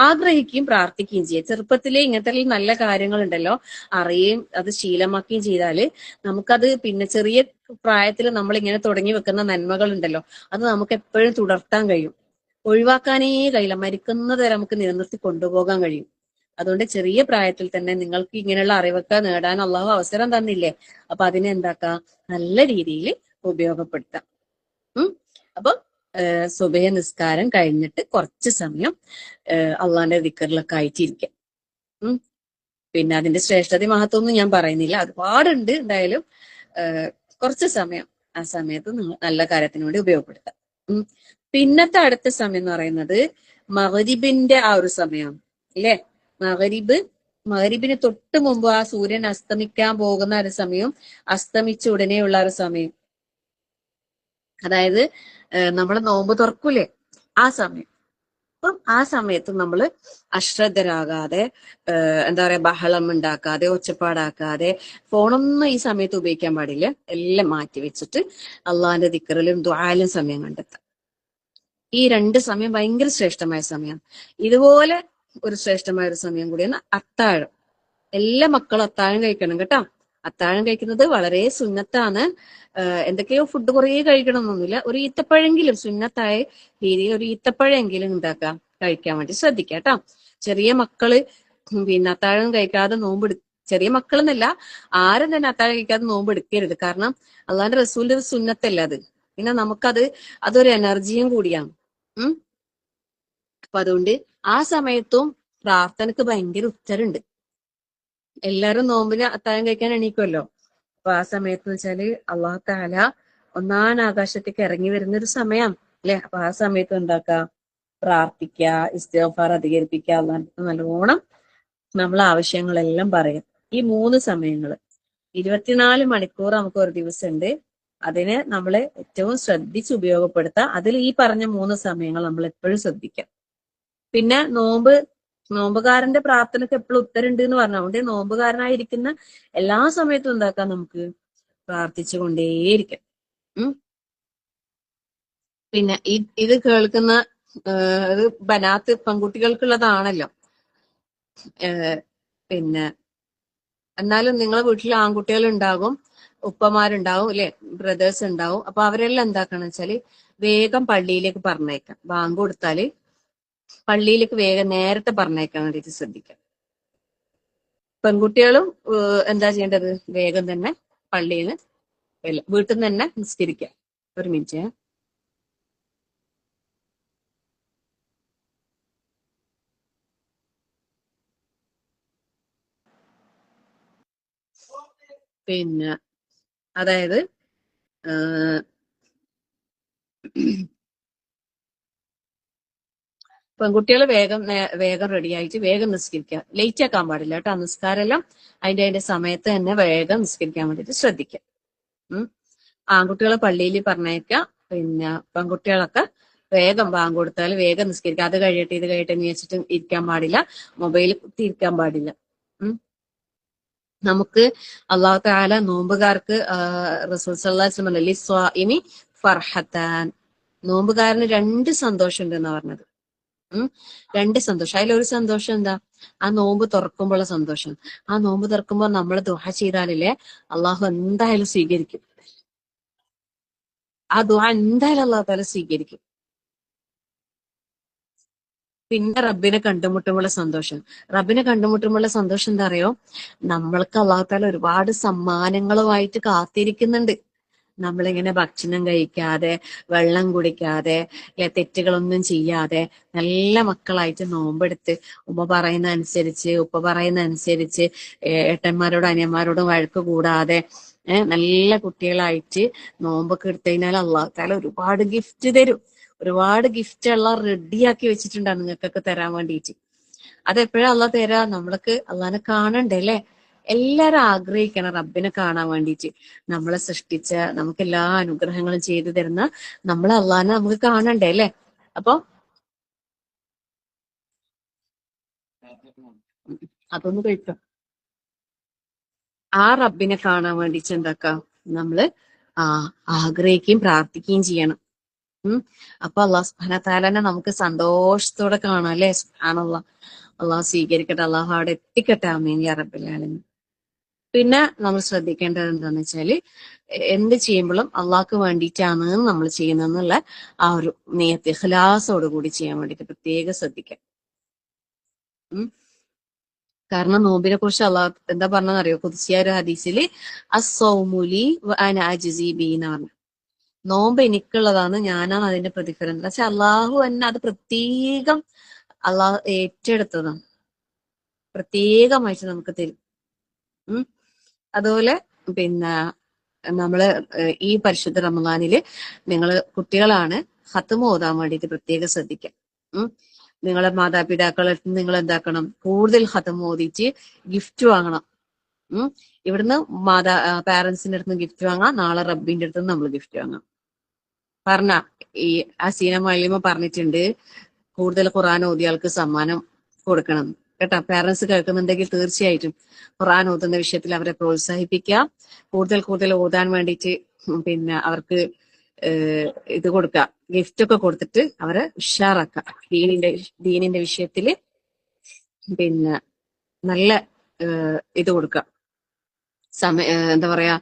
Speaker 1: ആഗ്രഹിക്കുകയും പ്രാർത്ഥിക്കുകയും ചെയ്യുക. ചെറുപ്പത്തിലെ ഇങ്ങനത്തെ നല്ല കാര്യങ്ങൾ ഉണ്ടല്ലോ അറിയുകയും അത് ശീലമാക്കുകയും ചെയ്താല് നമുക്കത് പിന്നെ ചെറിയ പ്രായത്തിൽ നമ്മൾ ഇങ്ങനെ തുടങ്ങി വെക്കുന്ന നന്മകൾ ഉണ്ടല്ലോ അത് നമുക്ക് എപ്പോഴും തുടർത്താൻ കഴിയും. ഒഴിവാക്കാനേ കഴിയില്ല. മരിക്കുന്നത് വരെ നമുക്ക് നിലനിർത്തി കൊണ്ടുപോകാൻ കഴിയും. അതുകൊണ്ട് ചെറിയ പ്രായത്തിൽ തന്നെ നിങ്ങൾക്ക് ഇങ്ങനെയുള്ള അറിവൊക്കെ നേടാൻ അള്ളാഹു അവസരം തന്നില്ലേ, അപ്പൊ അതിനെ എന്താക്കാം, നല്ല രീതിയിൽ ഉപയോഗപ്പെടുത്താം. അപ്പൊ സുബഹ നിസ്കാരം കഴിഞ്ഞിട്ട് കുറച്ച് സമയം അള്ളാന്റെ ദിക്റിലൊക്കെ ആയിട്ടിരിക്കാം. പിന്നെ അതിന്റെ ശ്രേഷ്ഠത മഹത്വമൊന്നും ഞാൻ പറയുന്നില്ല, ഒരുപാടുണ്ട്. എന്തായാലും കുറച്ച് സമയം ആ സമയത്ത് നിങ്ങൾ നല്ല കാര്യത്തിന് വേണ്ടി ഉപയോഗപ്പെടുത്താം. പിന്നത്തെ അടുത്ത സമയം എന്ന് പറയുന്നത് മഗ്രിബിന്റെ ആ ഒരു സമയം അല്ലേ. മഗ്രിബിന് തൊട്ട് മുമ്പ് ആ സൂര്യൻ അസ്തമിക്കാൻ പോകുന്ന ഒരു സമയം, അസ്തമിച്ച ഉടനെയുള്ള ഒരു സമയം, അതായത് നമ്മൾ നോമ്പ് തുറക്കൂലേ ആ സമയം. അപ്പം ആ സമയത്ത് നമ്മൾ അശ്രദ്ധരാകാതെ, എന്താ പറയാ, ബഹളം ഉണ്ടാക്കാതെ, ഒച്ചപ്പാടാക്കാതെ, ഫോണൊന്നും ഈ സമയത്ത് ഉപയോഗിക്കാൻ പാടില്ല. എല്ലാം മാറ്റി വെച്ചിട്ട് അള്ളാഹിന്റെ ദിക്റിലും ദുആയിലും സമയം കണ്ടെത്താം. ഈ 2 സമയം ഭയങ്കര ശ്രേഷ്ഠമായ സമയമാണ്. ഇതുപോലെ ഒരു ശ്രേഷ്ഠമായ ഒരു സമയം കൂടിയാണ് അത്താഴം. എല്ലാ മക്കളും അത്താഴം കഴിക്കണം കേട്ടോ. അത്താഴം കഴിക്കുന്നത് വളരെ സുന്നത്താണ്. എന്തൊക്കെയോ ഫുഡ് കുറേ കഴിക്കണം എന്നൊന്നുമില്ല. ഒരു ഈത്തപ്പഴെങ്കിലും സുന്നത്തായ രീതിയിൽ ഒരു ഈത്തപ്പഴെങ്കിലും ഉണ്ടാക്കാം, കഴിക്കാൻ വേണ്ടി ശ്രദ്ധിക്കാം കേട്ടോ. ചെറിയ മക്കള് പിന്നെ അത്താഴം കഴിക്കാതെ ചെറിയ മക്കളെന്നല്ല, ആരും തന്നെ അത്താഴം കഴിക്കാതെ നോമ്പ് എടുക്കരുത്. കാരണം അള്ളാന്റെ റസൂലിന്റെ ഒരു സുന്നത്തല്ല അത്. പിന്നെ അതൊരു എനർജിയും കൂടിയാണ്. അപ്പൊ അതുകൊണ്ട് ആ സമയത്തും പ്രാർത്ഥനക്ക് ഭയങ്കര ഉത്തരണ്ട്. എല്ലാരും നോമ്പിന് അത്താഴം കഴിക്കാൻ എണീക്കുമല്ലോ. അപ്പൊ ആ സമയത്ത് വെച്ചാല് അള്ളാഹു തആല ഒന്നാം ആകാശത്തേക്ക് ഇറങ്ങി വരുന്ന ഒരു സമയം അല്ലെ. അപ്പൊ ആ സമയത്ത് എന്താക്കാം, പ്രാർത്ഥിക്കുക, ഇസ്തിഗ്ഫാർ അധികരിപ്പിക്കുക, അള്ളാഹ് നല്ലോണം നമ്മളെ ആവശ്യങ്ങളെല്ലാം പറയാം. ഈ 3 സമയങ്ങള് 24 മണിക്കൂർ നമുക്ക് ഒരു ദിവസം ഉണ്ട്. അതിനെ നമ്മൾ ഏറ്റവും ശ്രദ്ധിച്ച് ഉപയോഗപ്പെടുത്താം. അതിൽ ഈ പറഞ്ഞ 3 സമയങ്ങൾ നമ്മൾ എപ്പോഴും ശ്രദ്ധിക്കാം. പിന്നെ നോമ്പുകാരന്റെ പ്രാർത്ഥനയ്ക്ക് എപ്പോഴും ഉത്തരണ്ട് എന്ന് പറഞ്ഞു. അതുകൊണ്ട് നോമ്പുകാരനായിരിക്കുന്ന എല്ലാ സമയത്തും എന്താക്കാം, നമുക്ക് പ്രാർത്ഥിച്ചു കൊണ്ടേയിരിക്കാം. പിന്നെ ഇത് കേൾക്കുന്ന ഇത് ബനാത്ത് പെൺകുട്ടികൾക്കുള്ളതാണല്ലോ. പിന്നെ എന്നാലും നിങ്ങളെ വീട്ടിൽ ആൺകുട്ടികൾ ഉണ്ടാകും, ഉപ്പമാരുണ്ടാവും അല്ലെ, ബ്രദേഴ്സ് ഉണ്ടാവും. അപ്പൊ അവരെല്ലാം എന്താക്കണം വെച്ചാല് വേഗം പള്ളിയിലേക്ക് പറഞ്ഞേക്കാം. ബാങ്ക് കൊടുത്താല് പള്ളിയിലേക്ക് വേഗം നേരത്തെ പറഞ്ഞേക്കാൻ വേണ്ടിയിട്ട് ശ്രദ്ധിക്കാം. പെൺകുട്ടികളും എന്താ ചെയ്യേണ്ടത്, വേഗം തന്നെ പള്ളിയിൽ വീട്ടിൽ നിന്ന് തന്നെ നിസ്കരിക്കാം. ഒരു മിനിറ്റ്. പിന്നെ അതായത് പെൺകുട്ടികൾ വേഗം റെഡി ആയിട്ട് വേഗം നിസ്കരിക്കുക. ലേറ്റ് ആക്കാൻ പാടില്ല കേട്ടോ. നിസ്കാരം എല്ലാം അതിന്റെ സമയത്ത് തന്നെ വേഗം നിസ്കരിക്കാൻ വേണ്ടിയിട്ട് ശ്രദ്ധിക്കാം. ആൺകുട്ടികളെ പള്ളിയിൽ പറഞ്ഞേക്കാം. പിന്നെ പെൺകുട്ടികളൊക്കെ വേഗം ബാങ്ക് കൊടുത്താൽ വേഗം നിസ്കരിക്കുക. അത് കഴിയട്ടെ ഇത് കഴിയട്ടെ എന്ന് വെച്ചിട്ട് ഇരിക്കാൻ പാടില്ല, മൊബൈൽ കുത്തി ഇരിക്കാൻ പാടില്ല. നമുക്ക് അള്ളാഹു തആല നോമ്പുകാർക്ക് റസൂൽ സല്ലല്ലാഹു അലൈഹി വസല്ലം ലിസ്വാഇമി ഫർഹത്താൻ, നോമ്പുകാരന് 2 സന്തോഷം ഉണ്ടെന്നാ പറഞ്ഞത്. 2 സന്തോഷം. അതിലൊരു സന്തോഷം എന്താ, ആ നോമ്പ് തുറക്കുമ്പോഴുള്ള സന്തോഷം. ആ നോമ്പ് തുറക്കുമ്പോൾ നമ്മൾ ദുആ ചെയ്താലില്ലേ അള്ളാഹു എന്തായാലും സ്വീകരിക്കും. ആ ദുആ എന്തായാലും അള്ളാഹു തആല സ്വീകരിക്കും. പിന്നെ റബ്ബിനെ കണ്ടുമുട്ടുമ്പോഴുള്ള സന്തോഷം. റബ്ബിനെ കണ്ടുമുട്ടുമ്പോഴുള്ള സന്തോഷം എന്താ അറിയോ, നമ്മൾക്ക് അള്ളാഹു തആല ഒരുപാട് സമ്മാനങ്ങളുമായിട്ട് കാത്തിരിക്കുന്നുണ്ട്. നമ്മളിങ്ങനെ ഭക്ഷണം കഴിക്കാതെ, വെള്ളം കുടിക്കാതെ, തെറ്റുകളൊന്നും ചെയ്യാതെ നല്ല മക്കളായിട്ട് നോമ്പെടുത്ത് ഉമ്മ പറയുന്ന അനുസരിച്ച്, ഉപ്പ പറയുന്ന അനുസരിച്ച്, ഏട്ടന്മാരോടും അനിയന്മാരോടും വഴക്ക് കൂടാതെ നല്ല കുട്ടികളായിട്ട് നോമ്പൊക്കെ എടുത്തു കഴിഞ്ഞാൽ അള്ളാഹു തആല ഒരുപാട് ഗിഫ്റ്റ് തരും. ഒരുപാട് ഗിഫ്റ്റ് എല്ലാം റെഡിയാക്കി വെച്ചിട്ടുണ്ടാണ് നിങ്ങൾക്കൊക്കെ തരാൻ വേണ്ടിയിട്ട്. അതെപ്പോഴാ അള്ളാഹ് തരാ, നമ്മൾക്ക് അള്ളാഹിനെ കാണണ്ടേ അല്ലെ. എല്ലാരും ആഗ്രഹിക്കണം റബ്ബിനെ കാണാൻ വേണ്ടിയിട്ട്. നമ്മളെ സൃഷ്ടിച്ച, നമുക്ക് എല്ലാ അനുഗ്രഹങ്ങളും ചെയ്തു തരുന്ന നമ്മളെ അള്ളാഹിനെ നമുക്ക് കാണണ്ടേ അല്ലെ. അപ്പൊ അതൊന്ന് കഴിച്ചോ. ആ റബ്ബിനെ കാണാൻ വേണ്ടിട്ട് എന്താക്കാം നമ്മള് ആ ആഗ്രഹിക്കുകയും പ്രാർത്ഥിക്കുകയും ചെയ്യണം. അപ്പൊ അള്ളാഹു സുബ്ഹാനഹു തആലനെ നമുക്ക് സന്തോഷത്തോടെ കാണാം അല്ലെ. സുബ്ഹാനല്ലാഹ്. അള്ളാഹു സ്വീകരിക്കട്ടെ, അള്ളാഹു അവിടെ എത്തിക്കട്ടെ. ആമീൻ യാ റബ്ബൽ ആലമീൻ. പിന്നെ നമ്മൾ ശ്രദ്ധിക്കേണ്ടത് എന്താന്ന് വെച്ചാല് എന്ത് ചെയ്യുമ്പോഴും അള്ളാഹ്ക്ക് വേണ്ടിയിട്ടാണ് നമ്മൾ ചെയ്യുന്നതെന്നുള്ള ആ ഒരു നിയത്ത് ഇഖ്ലാസോട് കൂടി ചെയ്യാൻ വേണ്ടിയിട്ട് പ്രത്യേകം ശ്രദ്ധിക്കാം. ഉം കാരണം നോമ്പിനെ കുറിച്ച് അള്ളാഹ് എന്താ പറഞ്ഞതെന്നറിയോ? ഖുദ്സിയ ഒരു ഹദീസില് അസ്സൗമുലി വഅന അജ്സി ബിഹി എന്ന് പറഞ്ഞു. നോമ്പ് എനിക്കുള്ളതാണ്, ഞാനാണ് അതിന്റെ പ്രതിഫലം. പക്ഷെ അള്ളാഹു തന്നെ അത് പ്രത്യേകം അള്ളാഹു ഏറ്റെടുത്തതാണ്, പ്രത്യേകമായിട്ട് നമുക്ക് തരും. അതുപോലെ പിന്നെ നമ്മള് ഈ പരിശുദ്ധ റമദാനില് നിങ്ങള് കുട്ടികളാണ് ഖത്മ് ഓതാൻ വേണ്ടിയിട്ട് പ്രത്യേകം ശ്രദ്ധിക്കാം. നിങ്ങളെ മാതാപിതാക്കളെ നിങ്ങൾ എന്താക്കണം, കൂടുതൽ ഖത്മ് ഓതിച്ച് ഗിഫ്റ്റ് വാങ്ങണം. ഇവിടുന്ന് പാരന്റ്സിന്റെ അടുത്ത് ഗിഫ്റ്റ് വാങ്ങാം, നാളെ റബ്ബിന്റെ അടുത്ത് നമ്മൾ ഗിഫ്റ്റ് വാങ്ങാം. പറഞ്ഞ ഈ അസീന മല്ലിമ പറഞ്ഞിട്ടുണ്ട് കൂടുതൽ ഖുർആൻ ഓതിയാൾക്ക് സമ്മാനം കൊടുക്കണം കേട്ടോ. പാരന്റ്സ് കേൾക്കുന്നുണ്ടെങ്കിൽ തീർച്ചയായിട്ടും ഖുർആൻ ഓതുന്ന വിഷയത്തിൽ അവരെ പ്രോത്സാഹിപ്പിക്കുക. കൂടുതൽ കൂടുതൽ ഓതാൻ വേണ്ടിയിട്ട് പിന്നെ അവർക്ക് ഇത് കൊടുക്കുക, ഗിഫ്റ്റ് ഒക്കെ കൊടുത്തിട്ട് അവരെ ഉഷാറാക്കുക. ദീനിന്റെ വിഷയത്തില് പിന്നെ നല്ല ഇത് കൊടുക്കുക, എന്താ പറയാ,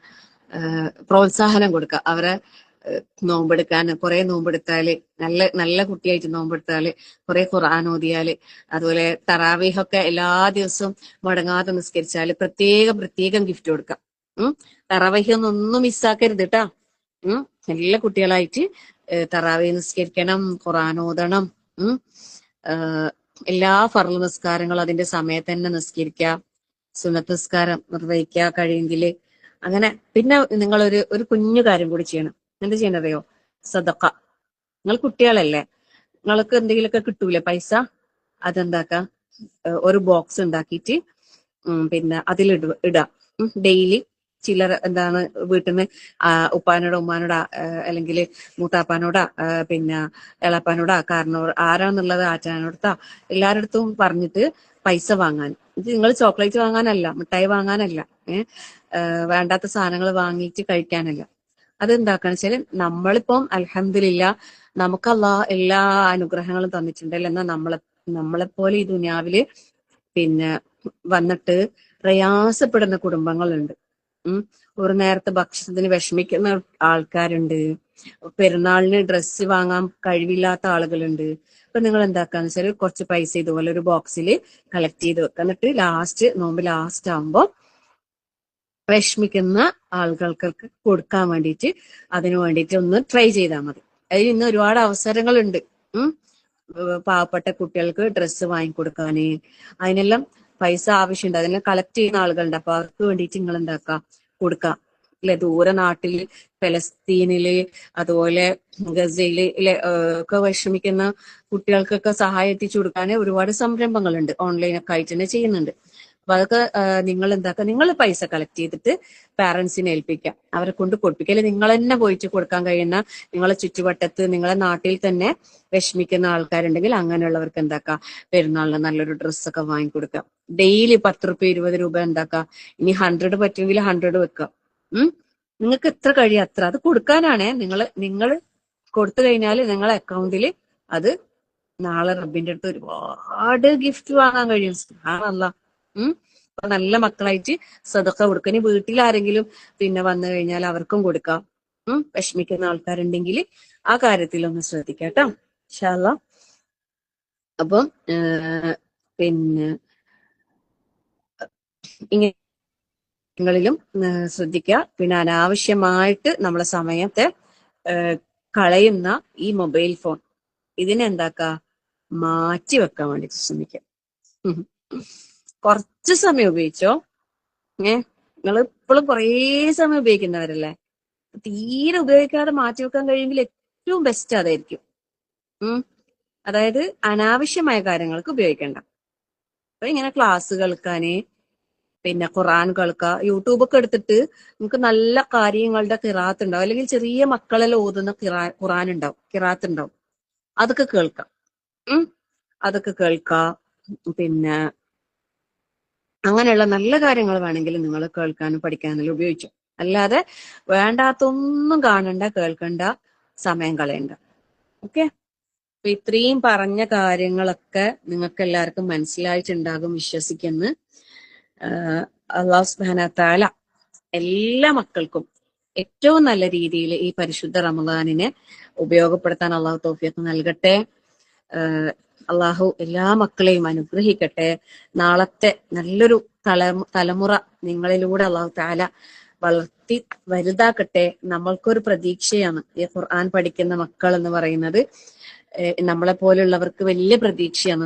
Speaker 1: പ്രോത്സാഹനം കൊടുക്കുക. അവരെ നോമ്പെടുക്കാൻ കുറെ നോമ്പെടുത്താല്, നല്ല നല്ല കുട്ടിയായിട്ട് നോമ്പെടുത്താല്, കുറെ ഖുർആൻ ഓതിയാല്, അതുപോലെ തറാവീഹൊക്കെ എല്ലാ ദിവസവും മുടങ്ങാതെ നിസ്കരിച്ചാല് പ്രത്യേകം ഗിഫ്റ്റ് കൊടുക്കാം. തറാവീഹ് ഒന്നും മിസ്സാക്കരുത് കേട്ടാ. നല്ല കുട്ടികളായിട്ട് തറാവീഹ് നിസ്കരിക്കണം, ഖുർആൻ ഓതണം. എല്ലാ ഫർള് നിസ്കാരങ്ങളും അതിന്റെ സമയത്ത് തന്നെ നിസ്കരിക്കുക, സുന്നത്ത് നിസ്കാരം നിർവഹിക്കുക കഴിയെങ്കില്. അങ്ങനെ പിന്നെ നിങ്ങൾ ഒരു കുഞ്ഞു കാര്യം കൂടി ചെയ്യണം. എന്ത് ചെയ്യണറിയോ? സദഖ. നിങ്ങൾ കുട്ടികളല്ലേ, നിങ്ങൾക്ക് എന്തെങ്കിലുമൊക്കെ കിട്ടൂലേ പൈസ, അതെന്താക്ക ഒരു ബോക്സ് ഉണ്ടാക്കിയിട്ട് പിന്നെ ഇടാം. ഡെയിലി ചിലർ എന്താണ് വീട്ടിൽ നിന്ന് ഉപ്പാനോടോ ഉമ്മാനോടാ അല്ലെങ്കിൽ മൂത്താപ്പാനോടാ പിന്നെ എളപ്പാനോടാ കാരണോട് ആരാന്നുള്ളത് ആറ്റാനോടത്താ എല്ലാവരുടെ അടുത്തും പറഞ്ഞിട്ട് പൈസ വാങ്ങാൻ. ഇത് നിങ്ങൾ ചോക്ലേറ്റ് വാങ്ങാനല്ല, മിഠായി വാങ്ങാനല്ല, വേണ്ടാത്ത സാധനങ്ങൾ വാങ്ങിയിട്ട് കഴിക്കാനല്ല. അതെന്താക്കാന്ന് വെച്ചാല് നമ്മളിപ്പം അൽഹംദുലില്ലാ നമുക്ക് അല്ലാഹ് എല്ലാ അനുഗ്രഹങ്ങളും തന്നിട്ടുണ്ടല്ലോ. എന്നാൽ നമ്മളെപ്പോലെ ഈ ദുനിയാവില് പിന്നെ വന്നിട്ട് പ്രയാസപ്പെടുന്ന കുടുംബങ്ങളുണ്ട്. ഒരു നേരത്തെ ഭക്ഷണത്തിന് വിഷമിക്കുന്ന ആൾക്കാരുണ്ട്, പെരുന്നാളിന് ഡ്രസ്സ് വാങ്ങാൻ കഴിവില്ലാത്ത ആളുകളുണ്ട്. അപ്പൊ നിങ്ങൾ എന്താക്കാന്ന് വെച്ചാൽ കുറച്ച് പൈസ ഇതുപോലെ ഒരു ബോക്സിൽ കളക്ട് ചെയ്ത് വെക്കുക. എന്നിട്ട് നോമ്പ് ലാസ്റ്റ് ആകുമ്പോൾ വിഷമിക്കുന്ന ആളുകൾക്ക് കൊടുക്കാൻ വേണ്ടിയിട്ട് അതിനു വേണ്ടിയിട്ട് ഒന്ന് ട്രൈ ചെയ്താൽ മതി. അതിൽ ഇന്ന് ഒരുപാട് അവസരങ്ങളുണ്ട്. പാവപ്പെട്ട കുട്ടികൾക്ക് ഡ്രസ്സ് വാങ്ങിക്കൊടുക്കാന്, അതിനെല്ലാം പൈസ ആവശ്യമുണ്ട്. അതിനെല്ലാം കളക്ട് ചെയ്യുന്ന ആളുകളുണ്ട്. അപ്പൊ അവർക്ക് വേണ്ടിയിട്ട് നിങ്ങൾ എന്താക്കാം, കൊടുക്കാം അല്ലെ. ദൂരെ നാട്ടില് ഫലസ്തീനില് അതുപോലെ ഗസയില് ഒക്കെ വിഷമിക്കുന്ന കുട്ടികൾക്കൊക്കെ സഹായം എത്തിച്ചു കൊടുക്കാൻ ഒരുപാട് സംരംഭങ്ങളുണ്ട്, ഓൺലൈനൊക്കെ ആയിട്ട് തന്നെ ചെയ്യുന്നുണ്ട്. അപ്പൊ അതൊക്കെ നിങ്ങൾ എന്താക്കുക, നിങ്ങൾ പൈസ കളക്ട് ചെയ്തിട്ട് പാരന്റ്സിനെ ഏൽപ്പിക്കാം, അവരെ കൊണ്ട് കൊടുപ്പിക്കുക. അല്ലെങ്കിൽ നിങ്ങൾ തന്നെ പോയിട്ട് കൊടുക്കാൻ കഴിയുന്ന നിങ്ങളെ ചുറ്റുവട്ടത്ത് നിങ്ങളെ നാട്ടിൽ തന്നെ വിഷമിക്കുന്ന ആൾക്കാരുണ്ടെങ്കിൽ അങ്ങനെയുള്ളവർക്ക് എന്താക്കാം, പെരുന്നാളിന് നല്ലൊരു ഡ്രസ്സൊക്കെ വാങ്ങിക്കൊടുക്കാം. ഡെയിലി 10 രൂപ 20 രൂപ എന്താക്കാം, ഇനി 100 പറ്റുമെങ്കിൽ 100 വെക്കാം. നിങ്ങൾക്ക് എത്ര കഴിയും അത്ര അത് കൊടുക്കാനാണ്. നിങ്ങൾ കൊടുത്തു കഴിഞ്ഞാൽ നിങ്ങളെ അക്കൗണ്ടിൽ അത് നാളെ റബ്ബിന്റെ അടുത്ത് ഒരുപാട് ഗിഫ്റ്റ് വാങ്ങാൻ കഴിയും. സുബ്ഹാനല്ലാഹ്. അപ്പൊ നല്ല മക്കളായിട്ട് സദഖ കൊടുക്കുക. ഇനി വീട്ടിൽ ആരെങ്കിലും പിന്നെ വന്നു കഴിഞ്ഞാൽ അവർക്കും കൊടുക്കാം. വിഷമിക്കുന്ന ആൾക്കാരുണ്ടെങ്കിൽ ആ കാര്യത്തിൽ ഒന്ന് ശ്രദ്ധിക്കാം കേട്ടോ, ഇൻഷാ അല്ലാഹ്. അപ്പം പിന്നെ ഇങ്ങനെയും ശ്രദ്ധിക്കുക. പിന്നെ അനാവശ്യമായിട്ട് നമ്മളെ സമയത്തെ കളയുന്ന ഈ മൊബൈൽ ഫോൺ ഇതിനെന്താക്ക മാറ്റി വെക്കാൻ വേണ്ടി ശ്രമിക്കാം. കുറച്ച് സമയം ഉപയോഗിച്ചോ. നിങ്ങൾ ഇപ്പോഴും കുറേ സമയം ഉപയോഗിക്കുന്നവരല്ലേ, തീരെ ഉപയോഗിക്കാതെ മാറ്റി വെക്കാൻ കഴിയുമെങ്കിൽ ഏറ്റവും ബെസ്റ്റ് അതായിരിക്കും. അതായത് അനാവശ്യമായ കാര്യങ്ങൾക്ക് ഉപയോഗിക്കേണ്ട. അപ്പൊ ഇങ്ങനെ ക്ലാസ് കേൾക്കാന്, പിന്നെ ഖുർആൻ കേൾക്കുക, യൂട്യൂബൊക്കെ എടുത്തിട്ട് നമുക്ക് നല്ല കാര്യങ്ങളുടെ ഖിറാത്ത് ഉണ്ടാവും, അല്ലെങ്കിൽ ചെറിയ മക്കളെല്ലാം ഓതുന്ന ഖുർആൻ ഉണ്ടാവും, ഖിറാത്ത് ഉണ്ടാവും, അതൊക്കെ കേൾക്കാം. അതൊക്കെ കേൾക്കാം. പിന്നെ അങ്ങനെയുള്ള നല്ല കാര്യങ്ങൾ വേണമെങ്കിൽ നിങ്ങൾ കേൾക്കാനും പഠിക്കാനും ഉപയോഗിച്ചു. അല്ലാതെ വേണ്ടാത്തൊന്നും കാണണ്ട, കേൾക്കണ്ട, സമയം കളയണ്ട. ഓക്കെ. അപ്പൊ ഇത്രയും പറഞ്ഞ കാര്യങ്ങളൊക്കെ നിങ്ങൾക്ക് എല്ലാവർക്കും മനസ്സിലായിട്ടുണ്ടാകും വിശ്വസിക്കുന്നു. അള്ളാഹു സുബ്ഹാനഹു വ തആല എല്ലാ മക്കൾക്കും ഏറ്റവും നല്ല രീതിയിൽ ഈ പരിശുദ്ധ റമദാനിനെ ഉപയോഗപ്പെടുത്താൻ അള്ളാഹു തൗഫീഖ് നൽകട്ടെ. അള്ളാഹു എല്ലാ മക്കളെയും അനുഗ്രഹിക്കട്ടെ. നാളത്തെ നല്ലൊരു തലമുറ നിങ്ങളിലൂടെ അള്ളാഹു തആല വളർത്തി വലുതാക്കട്ടെ. നമ്മൾക്കൊരു പ്രതീക്ഷയാണ് ഈ ഖുർആൻ പഠിക്കുന്ന മക്കൾ എന്ന് പറയുന്നത്. നമ്മളെ പോലുള്ളവർക്ക് വലിയ പ്രതീക്ഷയാണ്.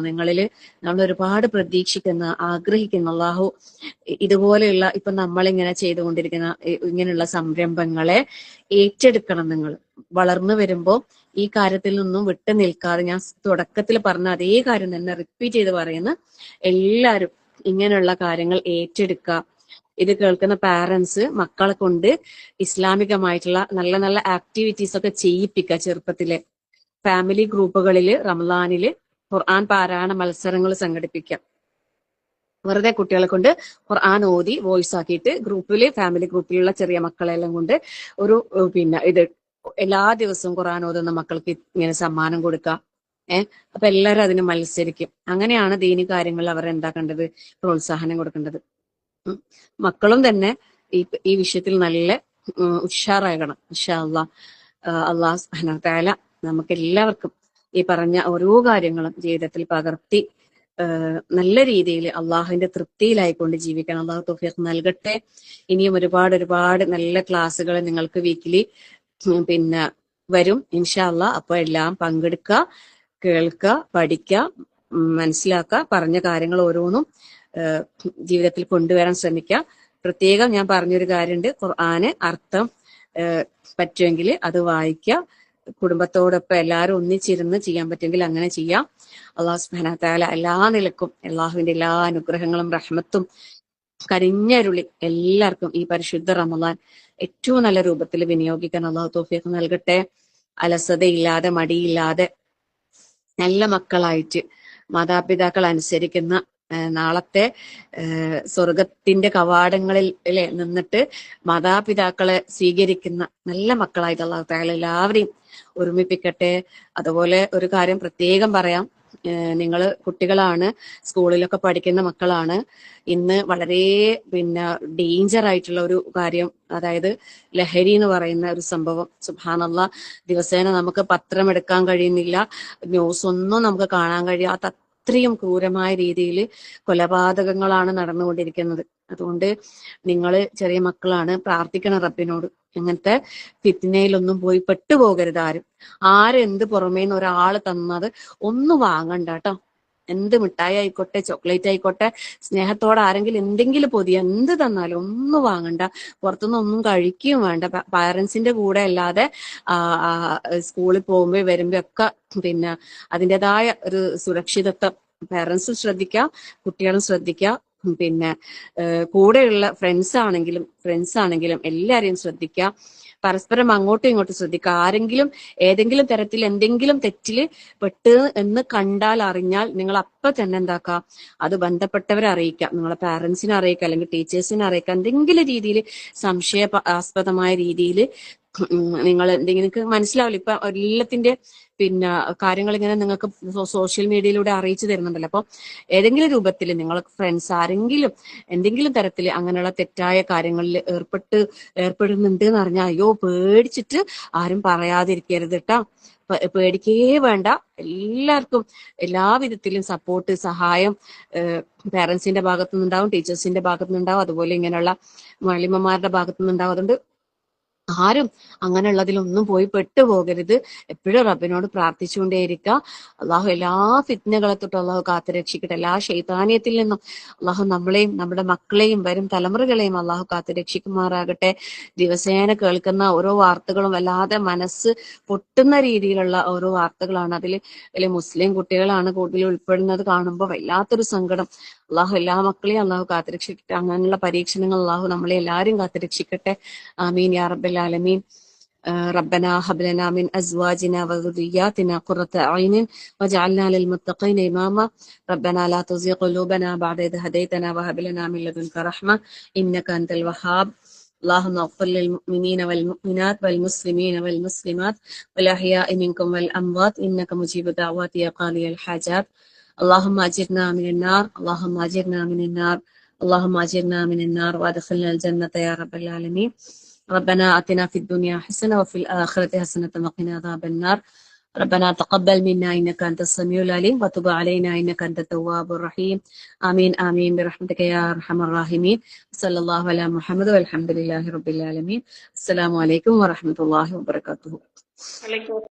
Speaker 1: നമ്മൾ ഒരുപാട് പ്രതീക്ഷിക്കുന്ന, ആഗ്രഹിക്കുന്ന അള്ളാഹു ഇതുപോലെയുള്ള ഇപ്പൊ നമ്മളിങ്ങനെ ചെയ്തുകൊണ്ടിരിക്കുന്ന ഇങ്ങനെയുള്ള സംരംഭങ്ങളെ ഏറ്റെടുക്കണം. നിങ്ങൾ വളർന്നു വരുമ്പോൾ ഈ കാര്യത്തിൽ നിന്നും വിട്ടു നിൽക്കാതെ, ഞാൻ തുടക്കത്തിൽ പറഞ്ഞ അതേ കാര്യം തന്നെ റിപ്പീറ്റ് ചെയ്ത് പറയുന്ന, എല്ലാവരും ഇങ്ങനെയുള്ള കാര്യങ്ങൾ ഏറ്റെടുക്കുക. ഇത് കേൾക്കുന്ന പാരന്റ്സ് മക്കളെ കൊണ്ട് ഇസ്ലാമികമായിട്ടുള്ള നല്ല നല്ല ആക്ടിവിറ്റീസ് ഒക്കെ ചെയ്യിപ്പിക്കുക. ചെറുപ്പത്തിലെ ഫാമിലി ഗ്രൂപ്പുകളില് റമദാനില് ഖുർആൻ പാരായണ മത്സരങ്ങൾ സംഘടിപ്പിക്കുക. വെറുതെ കുട്ടികളെ കൊണ്ട് ഖുർആൻ ഓതി വോയിസ് ആക്കിയിട്ട് ഫാമിലി ഗ്രൂപ്പിലുള്ള ചെറിയ മക്കളെല്ലാം കൊണ്ട് ഒരു ഇത് എല്ലാ ദിവസവും ഖുർആൻ ഓതുന്ന മക്കൾക്ക് ഇങ്ങനെ സമ്മാനം കൊടുക്കുക. അപ്പൊ എല്ലാവരും അതിന് മത്സരിക്കും. അങ്ങനെയാണ് ദീനി കാര്യങ്ങളിൽ അവർ എന്താക്കേണ്ടത്, പ്രോത്സാഹനം കൊടുക്കേണ്ടത്. മക്കളും തന്നെ ഈ വിഷയത്തിൽ നല്ല ഉഷാറാകണം. ഇൻഷാ അല്ലാഹ്. അല്ലാഹു സുബ്ഹാനഹു വ തആല നമുക്ക് എല്ലാവർക്കും ഈ പറഞ്ഞ ഓരോ കാര്യങ്ങളും ജീവിതത്തിൽ പകർത്തി നല്ല രീതിയിൽ അള്ളാഹുവിന്റെ തൃപ്തിയിലായിക്കൊണ്ട് ജീവിക്കണം. അള്ളാഹു തൗഫീഖ് നൽകട്ടെ. ഇനിയും ഒരുപാട് ഒരുപാട് നല്ല ക്ലാസ്സുകൾ നിങ്ങൾക്ക് വീക്കിലി വരും ഇൻഷാ അല്ലാഹ്. അപ്പൊ എല്ലാം പങ്കെടുക്കുക, കേൾക്കുക, പഠിക്കുക, മനസ്സിലാക്കുക. പറഞ്ഞ കാര്യങ്ങൾ ഓരോന്നും ജീവിതത്തിൽ കൊണ്ടുവരാൻ ശ്രമിക്കുക. പ്രത്യേകം ഞാൻ പറഞ്ഞൊരു കാര്യമുണ്ട്, ഖുർആന് അർത്ഥം പറ്റുമെങ്കിൽ അത് വായിക്കുക. കുടുംബത്തോടൊപ്പം എല്ലാവരും ഒന്നിച്ചിരുന്ന് ചെയ്യാൻ പറ്റുമെങ്കിൽ അങ്ങനെ ചെയ്യാം. അള്ളാഹു സുബ്ഹാനഹു വ തആല എല്ലാ നിലക്കും അള്ളാഹുവിന്റെ എല്ലാ അനുഗ്രഹങ്ങളും റഹ്മത്തും കരിഞ്ഞരുളി എല്ലാവർക്കും ഈ പരിശുദ്ധ റമദാൻ ഏറ്റവും നല്ല രൂപത്തിൽ വിനിയോഗിക്കാൻ അള്ളാഹു തൗഫീഖ് നൽകട്ടെ. അലസതയില്ലാതെ, മടിയില്ലാതെ നല്ല മക്കളായിട്ട് മാതാപിതാക്കൾ അനുസരിക്കുന്ന, നാളത്തെ സ്വർഗത്തിന്റെ കവാടങ്ങളിൽ നിന്നിട്ട് മാതാപിതാക്കളെ സ്വീകരിക്കുന്ന നല്ല മക്കളായിട്ട് അള്ളാഹു തആല എല്ലാവരെയും ഒരുമിപ്പിക്കട്ടെ. അതുപോലെ ഒരു കാര്യം പ്രത്യേകം പറയാം, നിങ്ങൾ കുട്ടികളാണ്, സ്കൂളിലൊക്കെ പഠിക്കുന്ന മക്കളാണ്. ഇന്ന് വളരെ ഡേഞ്ചർ ആയിട്ടുള്ള ഒരു കാര്യം, അതായത് ലഹരി എന്ന് പറയുന്ന ഒരു സംഭവം. സുബ്ഹാനല്ലാഹ്, ദിവസേന നമുക്ക് പത്രം എടുക്കാൻ കഴിയുന്നില്ല, ന്യൂസ് ഒന്നും നമുക്ക് കാണാൻ കഴിയാത്ത അത്രയും ക്രൂരമായ രീതിയിൽ കൊലപാതകങ്ങളാണ് നടന്നുകൊണ്ടിരിക്കുന്നത്. അതുകൊണ്ട് നിങ്ങൾ ചെറിയ മക്കളാണ്, പ്രാർത്ഥിക്കണം റബ്ബിനോട്. അങ്ങനത്തെ ഫിത്നയിലൊന്നും പോയി പെട്ടുപോകരുത് ആരും. എന്ത് പുറമേന്ന് ഒരാൾ തന്നത് ഒന്നും വാങ്ങണ്ട കേട്ടോ. എന്ത് മിഠായി ആയിക്കോട്ടെ, ചോക്ലേറ്റ് ആയിക്കോട്ടെ, സ്നേഹത്തോടെ ആരെങ്കിലും എന്തെങ്കിലും പൊതി എന്ത് തന്നാലും ഒന്നും വാങ്ങണ്ട. പുറത്തുനിന്ന് ഒന്നും കഴിക്കുകയും വേണ്ട. പാരന്റ്സിന്റെ കൂടെ അല്ലാതെ സ്കൂളിൽ പോകുമ്പോ വരുമ്പോ ഒക്കെ അതിൻ്റെതായ ഒരു സുരക്ഷിതത്വം പാരന്റ്സും ശ്രദ്ധിക്കുക, കുട്ടികളും ശ്രദ്ധിക്കുക. കൂടെയുള്ള ഫ്രണ്ട്സ് ആണെങ്കിലും എല്ലാരെയും ശ്രദ്ധിക്കുക. പരസ്പരം അങ്ങോട്ടും ഇങ്ങോട്ടും ശ്രദ്ധിക്കുക. ആരെങ്കിലും ഏതെങ്കിലും തരത്തിൽ എന്തെങ്കിലും തെറ്റില് പെട്ട് എന്ന് കണ്ടാൽ, അറിഞ്ഞാൽ നിങ്ങൾ അപ്പൊ തന്നെ എന്താക്കുക, അത് ബന്ധപ്പെട്ടവരെ അറിയിക്കുക. നിങ്ങളെ പാരന്റ്സിനെ അറിയിക്കുക, അല്ലെങ്കിൽ ടീച്ചേഴ്സിനെ അറിയിക്കുക. എന്തെങ്കിലും രീതിയിൽ സംശയാസ്പദമായ രീതിയിൽ നിങ്ങൾ നിങ്ങൾക്ക് മനസ്സിലാവില്ല. ഇപ്പൊ എല്ലാത്തിന്റെ കാര്യങ്ങൾ ഇങ്ങനെ നിങ്ങൾക്ക് സോഷ്യൽ മീഡിയയിലൂടെ അറിയിച്ചു തരുന്നുണ്ടല്ലോ. അപ്പൊ ഏതെങ്കിലും രൂപത്തിൽ നിങ്ങൾ ഫ്രണ്ട്സ് ആരെങ്കിലും എന്തെങ്കിലും തരത്തിൽ അങ്ങനെയുള്ള തെറ്റായ കാര്യങ്ങളിൽ ഏർപ്പെടുന്നുണ്ട് എന്ന് അറിഞ്ഞാൽ, അയ്യോ പേടിച്ചിട്ട് ആരും പറയാതിരിക്കരുത് കേട്ടോ. പേടിക്കേ വേണ്ട. എല്ലാവർക്കും എല്ലാവിധത്തിലും സപ്പോർട്ട്, സഹായം പാരന്റ്സിന്റെ ഭാഗത്തുനിന്നുണ്ടാവും, ടീച്ചേഴ്സിന്റെ ഭാഗത്തുനിന്നുണ്ടാവും, അതുപോലെ ഇങ്ങനെയുള്ള മാലിമമാരുടെ ഭാഗത്തുനിന്നുണ്ടാവും. അതുകൊണ്ട് ആരും അങ്ങനെയുള്ളതിലൊന്നും പോയി പെട്ടുപോകരുത്. എപ്പോഴും റബ്ബിനോട് പ്രാർത്ഥിച്ചുകൊണ്ടേയിരിക്കുക. അള്ളാഹു എല്ലാ ഫിത്നകളെ തൊട്ടും അള്ളാഹു കാത്തുരക്ഷിക്കട്ടെ. എല്ലാ ശൈത്താന്യത്തിൽ നിന്നും അള്ളാഹു നമ്മളെയും നമ്മുടെ മക്കളെയും വരും തലമുറകളെയും അള്ളാഹു കാത്തുരക്ഷിക്കുമാറാകട്ടെ. ദിവസേന കേൾക്കുന്ന ഓരോ വാർത്തകളും വല്ലാതെ മനസ്സ് പൊട്ടുന്ന രീതിയിലുള്ള ഓരോ വാർത്തകളാണ്. അതിൽ മുസ്ലിം കുട്ടികളാണ് കൂടുതൽ ഉൾപ്പെടുന്നത് കാണുമ്പോൾ വല്ലാത്തൊരു സങ്കടം. അള്ളാഹു എല്ലാ മക്കളെയും അള്ളാഹു കാത്തുരക്ഷിക്കട്ടെ. അങ്ങനെയുള്ള പരീക്ഷണങ്ങൾ അള്ളാഹു നമ്മളെ എല്ലാവരും കാത്തുരക്ഷിക്കട്ടെ. ആമീൻ യാ റബ്ബൽ ആലമീൻ. ربنا هب لنا من أزواجنا وذرياتنا قرة أعين واجعلنا للمتقين إماما ربنا لا تزغ قلوبنا بعد إذ هديتنا وهب لنا من لدنك رحمة إنك أنت الوهاب اللهم اغفر للمؤمنين والمؤمنات والمسلمين والمسلمات والأحياء منكم والأموات إنك مجيب دعوات يا قاضي الحاجات اللهم أجرنا من النار اللهم أجرنا من النار اللهم أجرنا من النار وأدخلنا الجنة يا رب العالمين ربنا آتنا في الدنيا حسنة وفي الآخرة حسنة وقنا عذاب النار ربنا تقبل منا إنك أنت السميع العليم وتب علينا إنك أنت التواب الرحيم آمين آمين برحمتك يا أرحم الراحمين صلى الله على محمد والحمد لله رب العالمين السلام عليكم ورحمة الله وبركاته.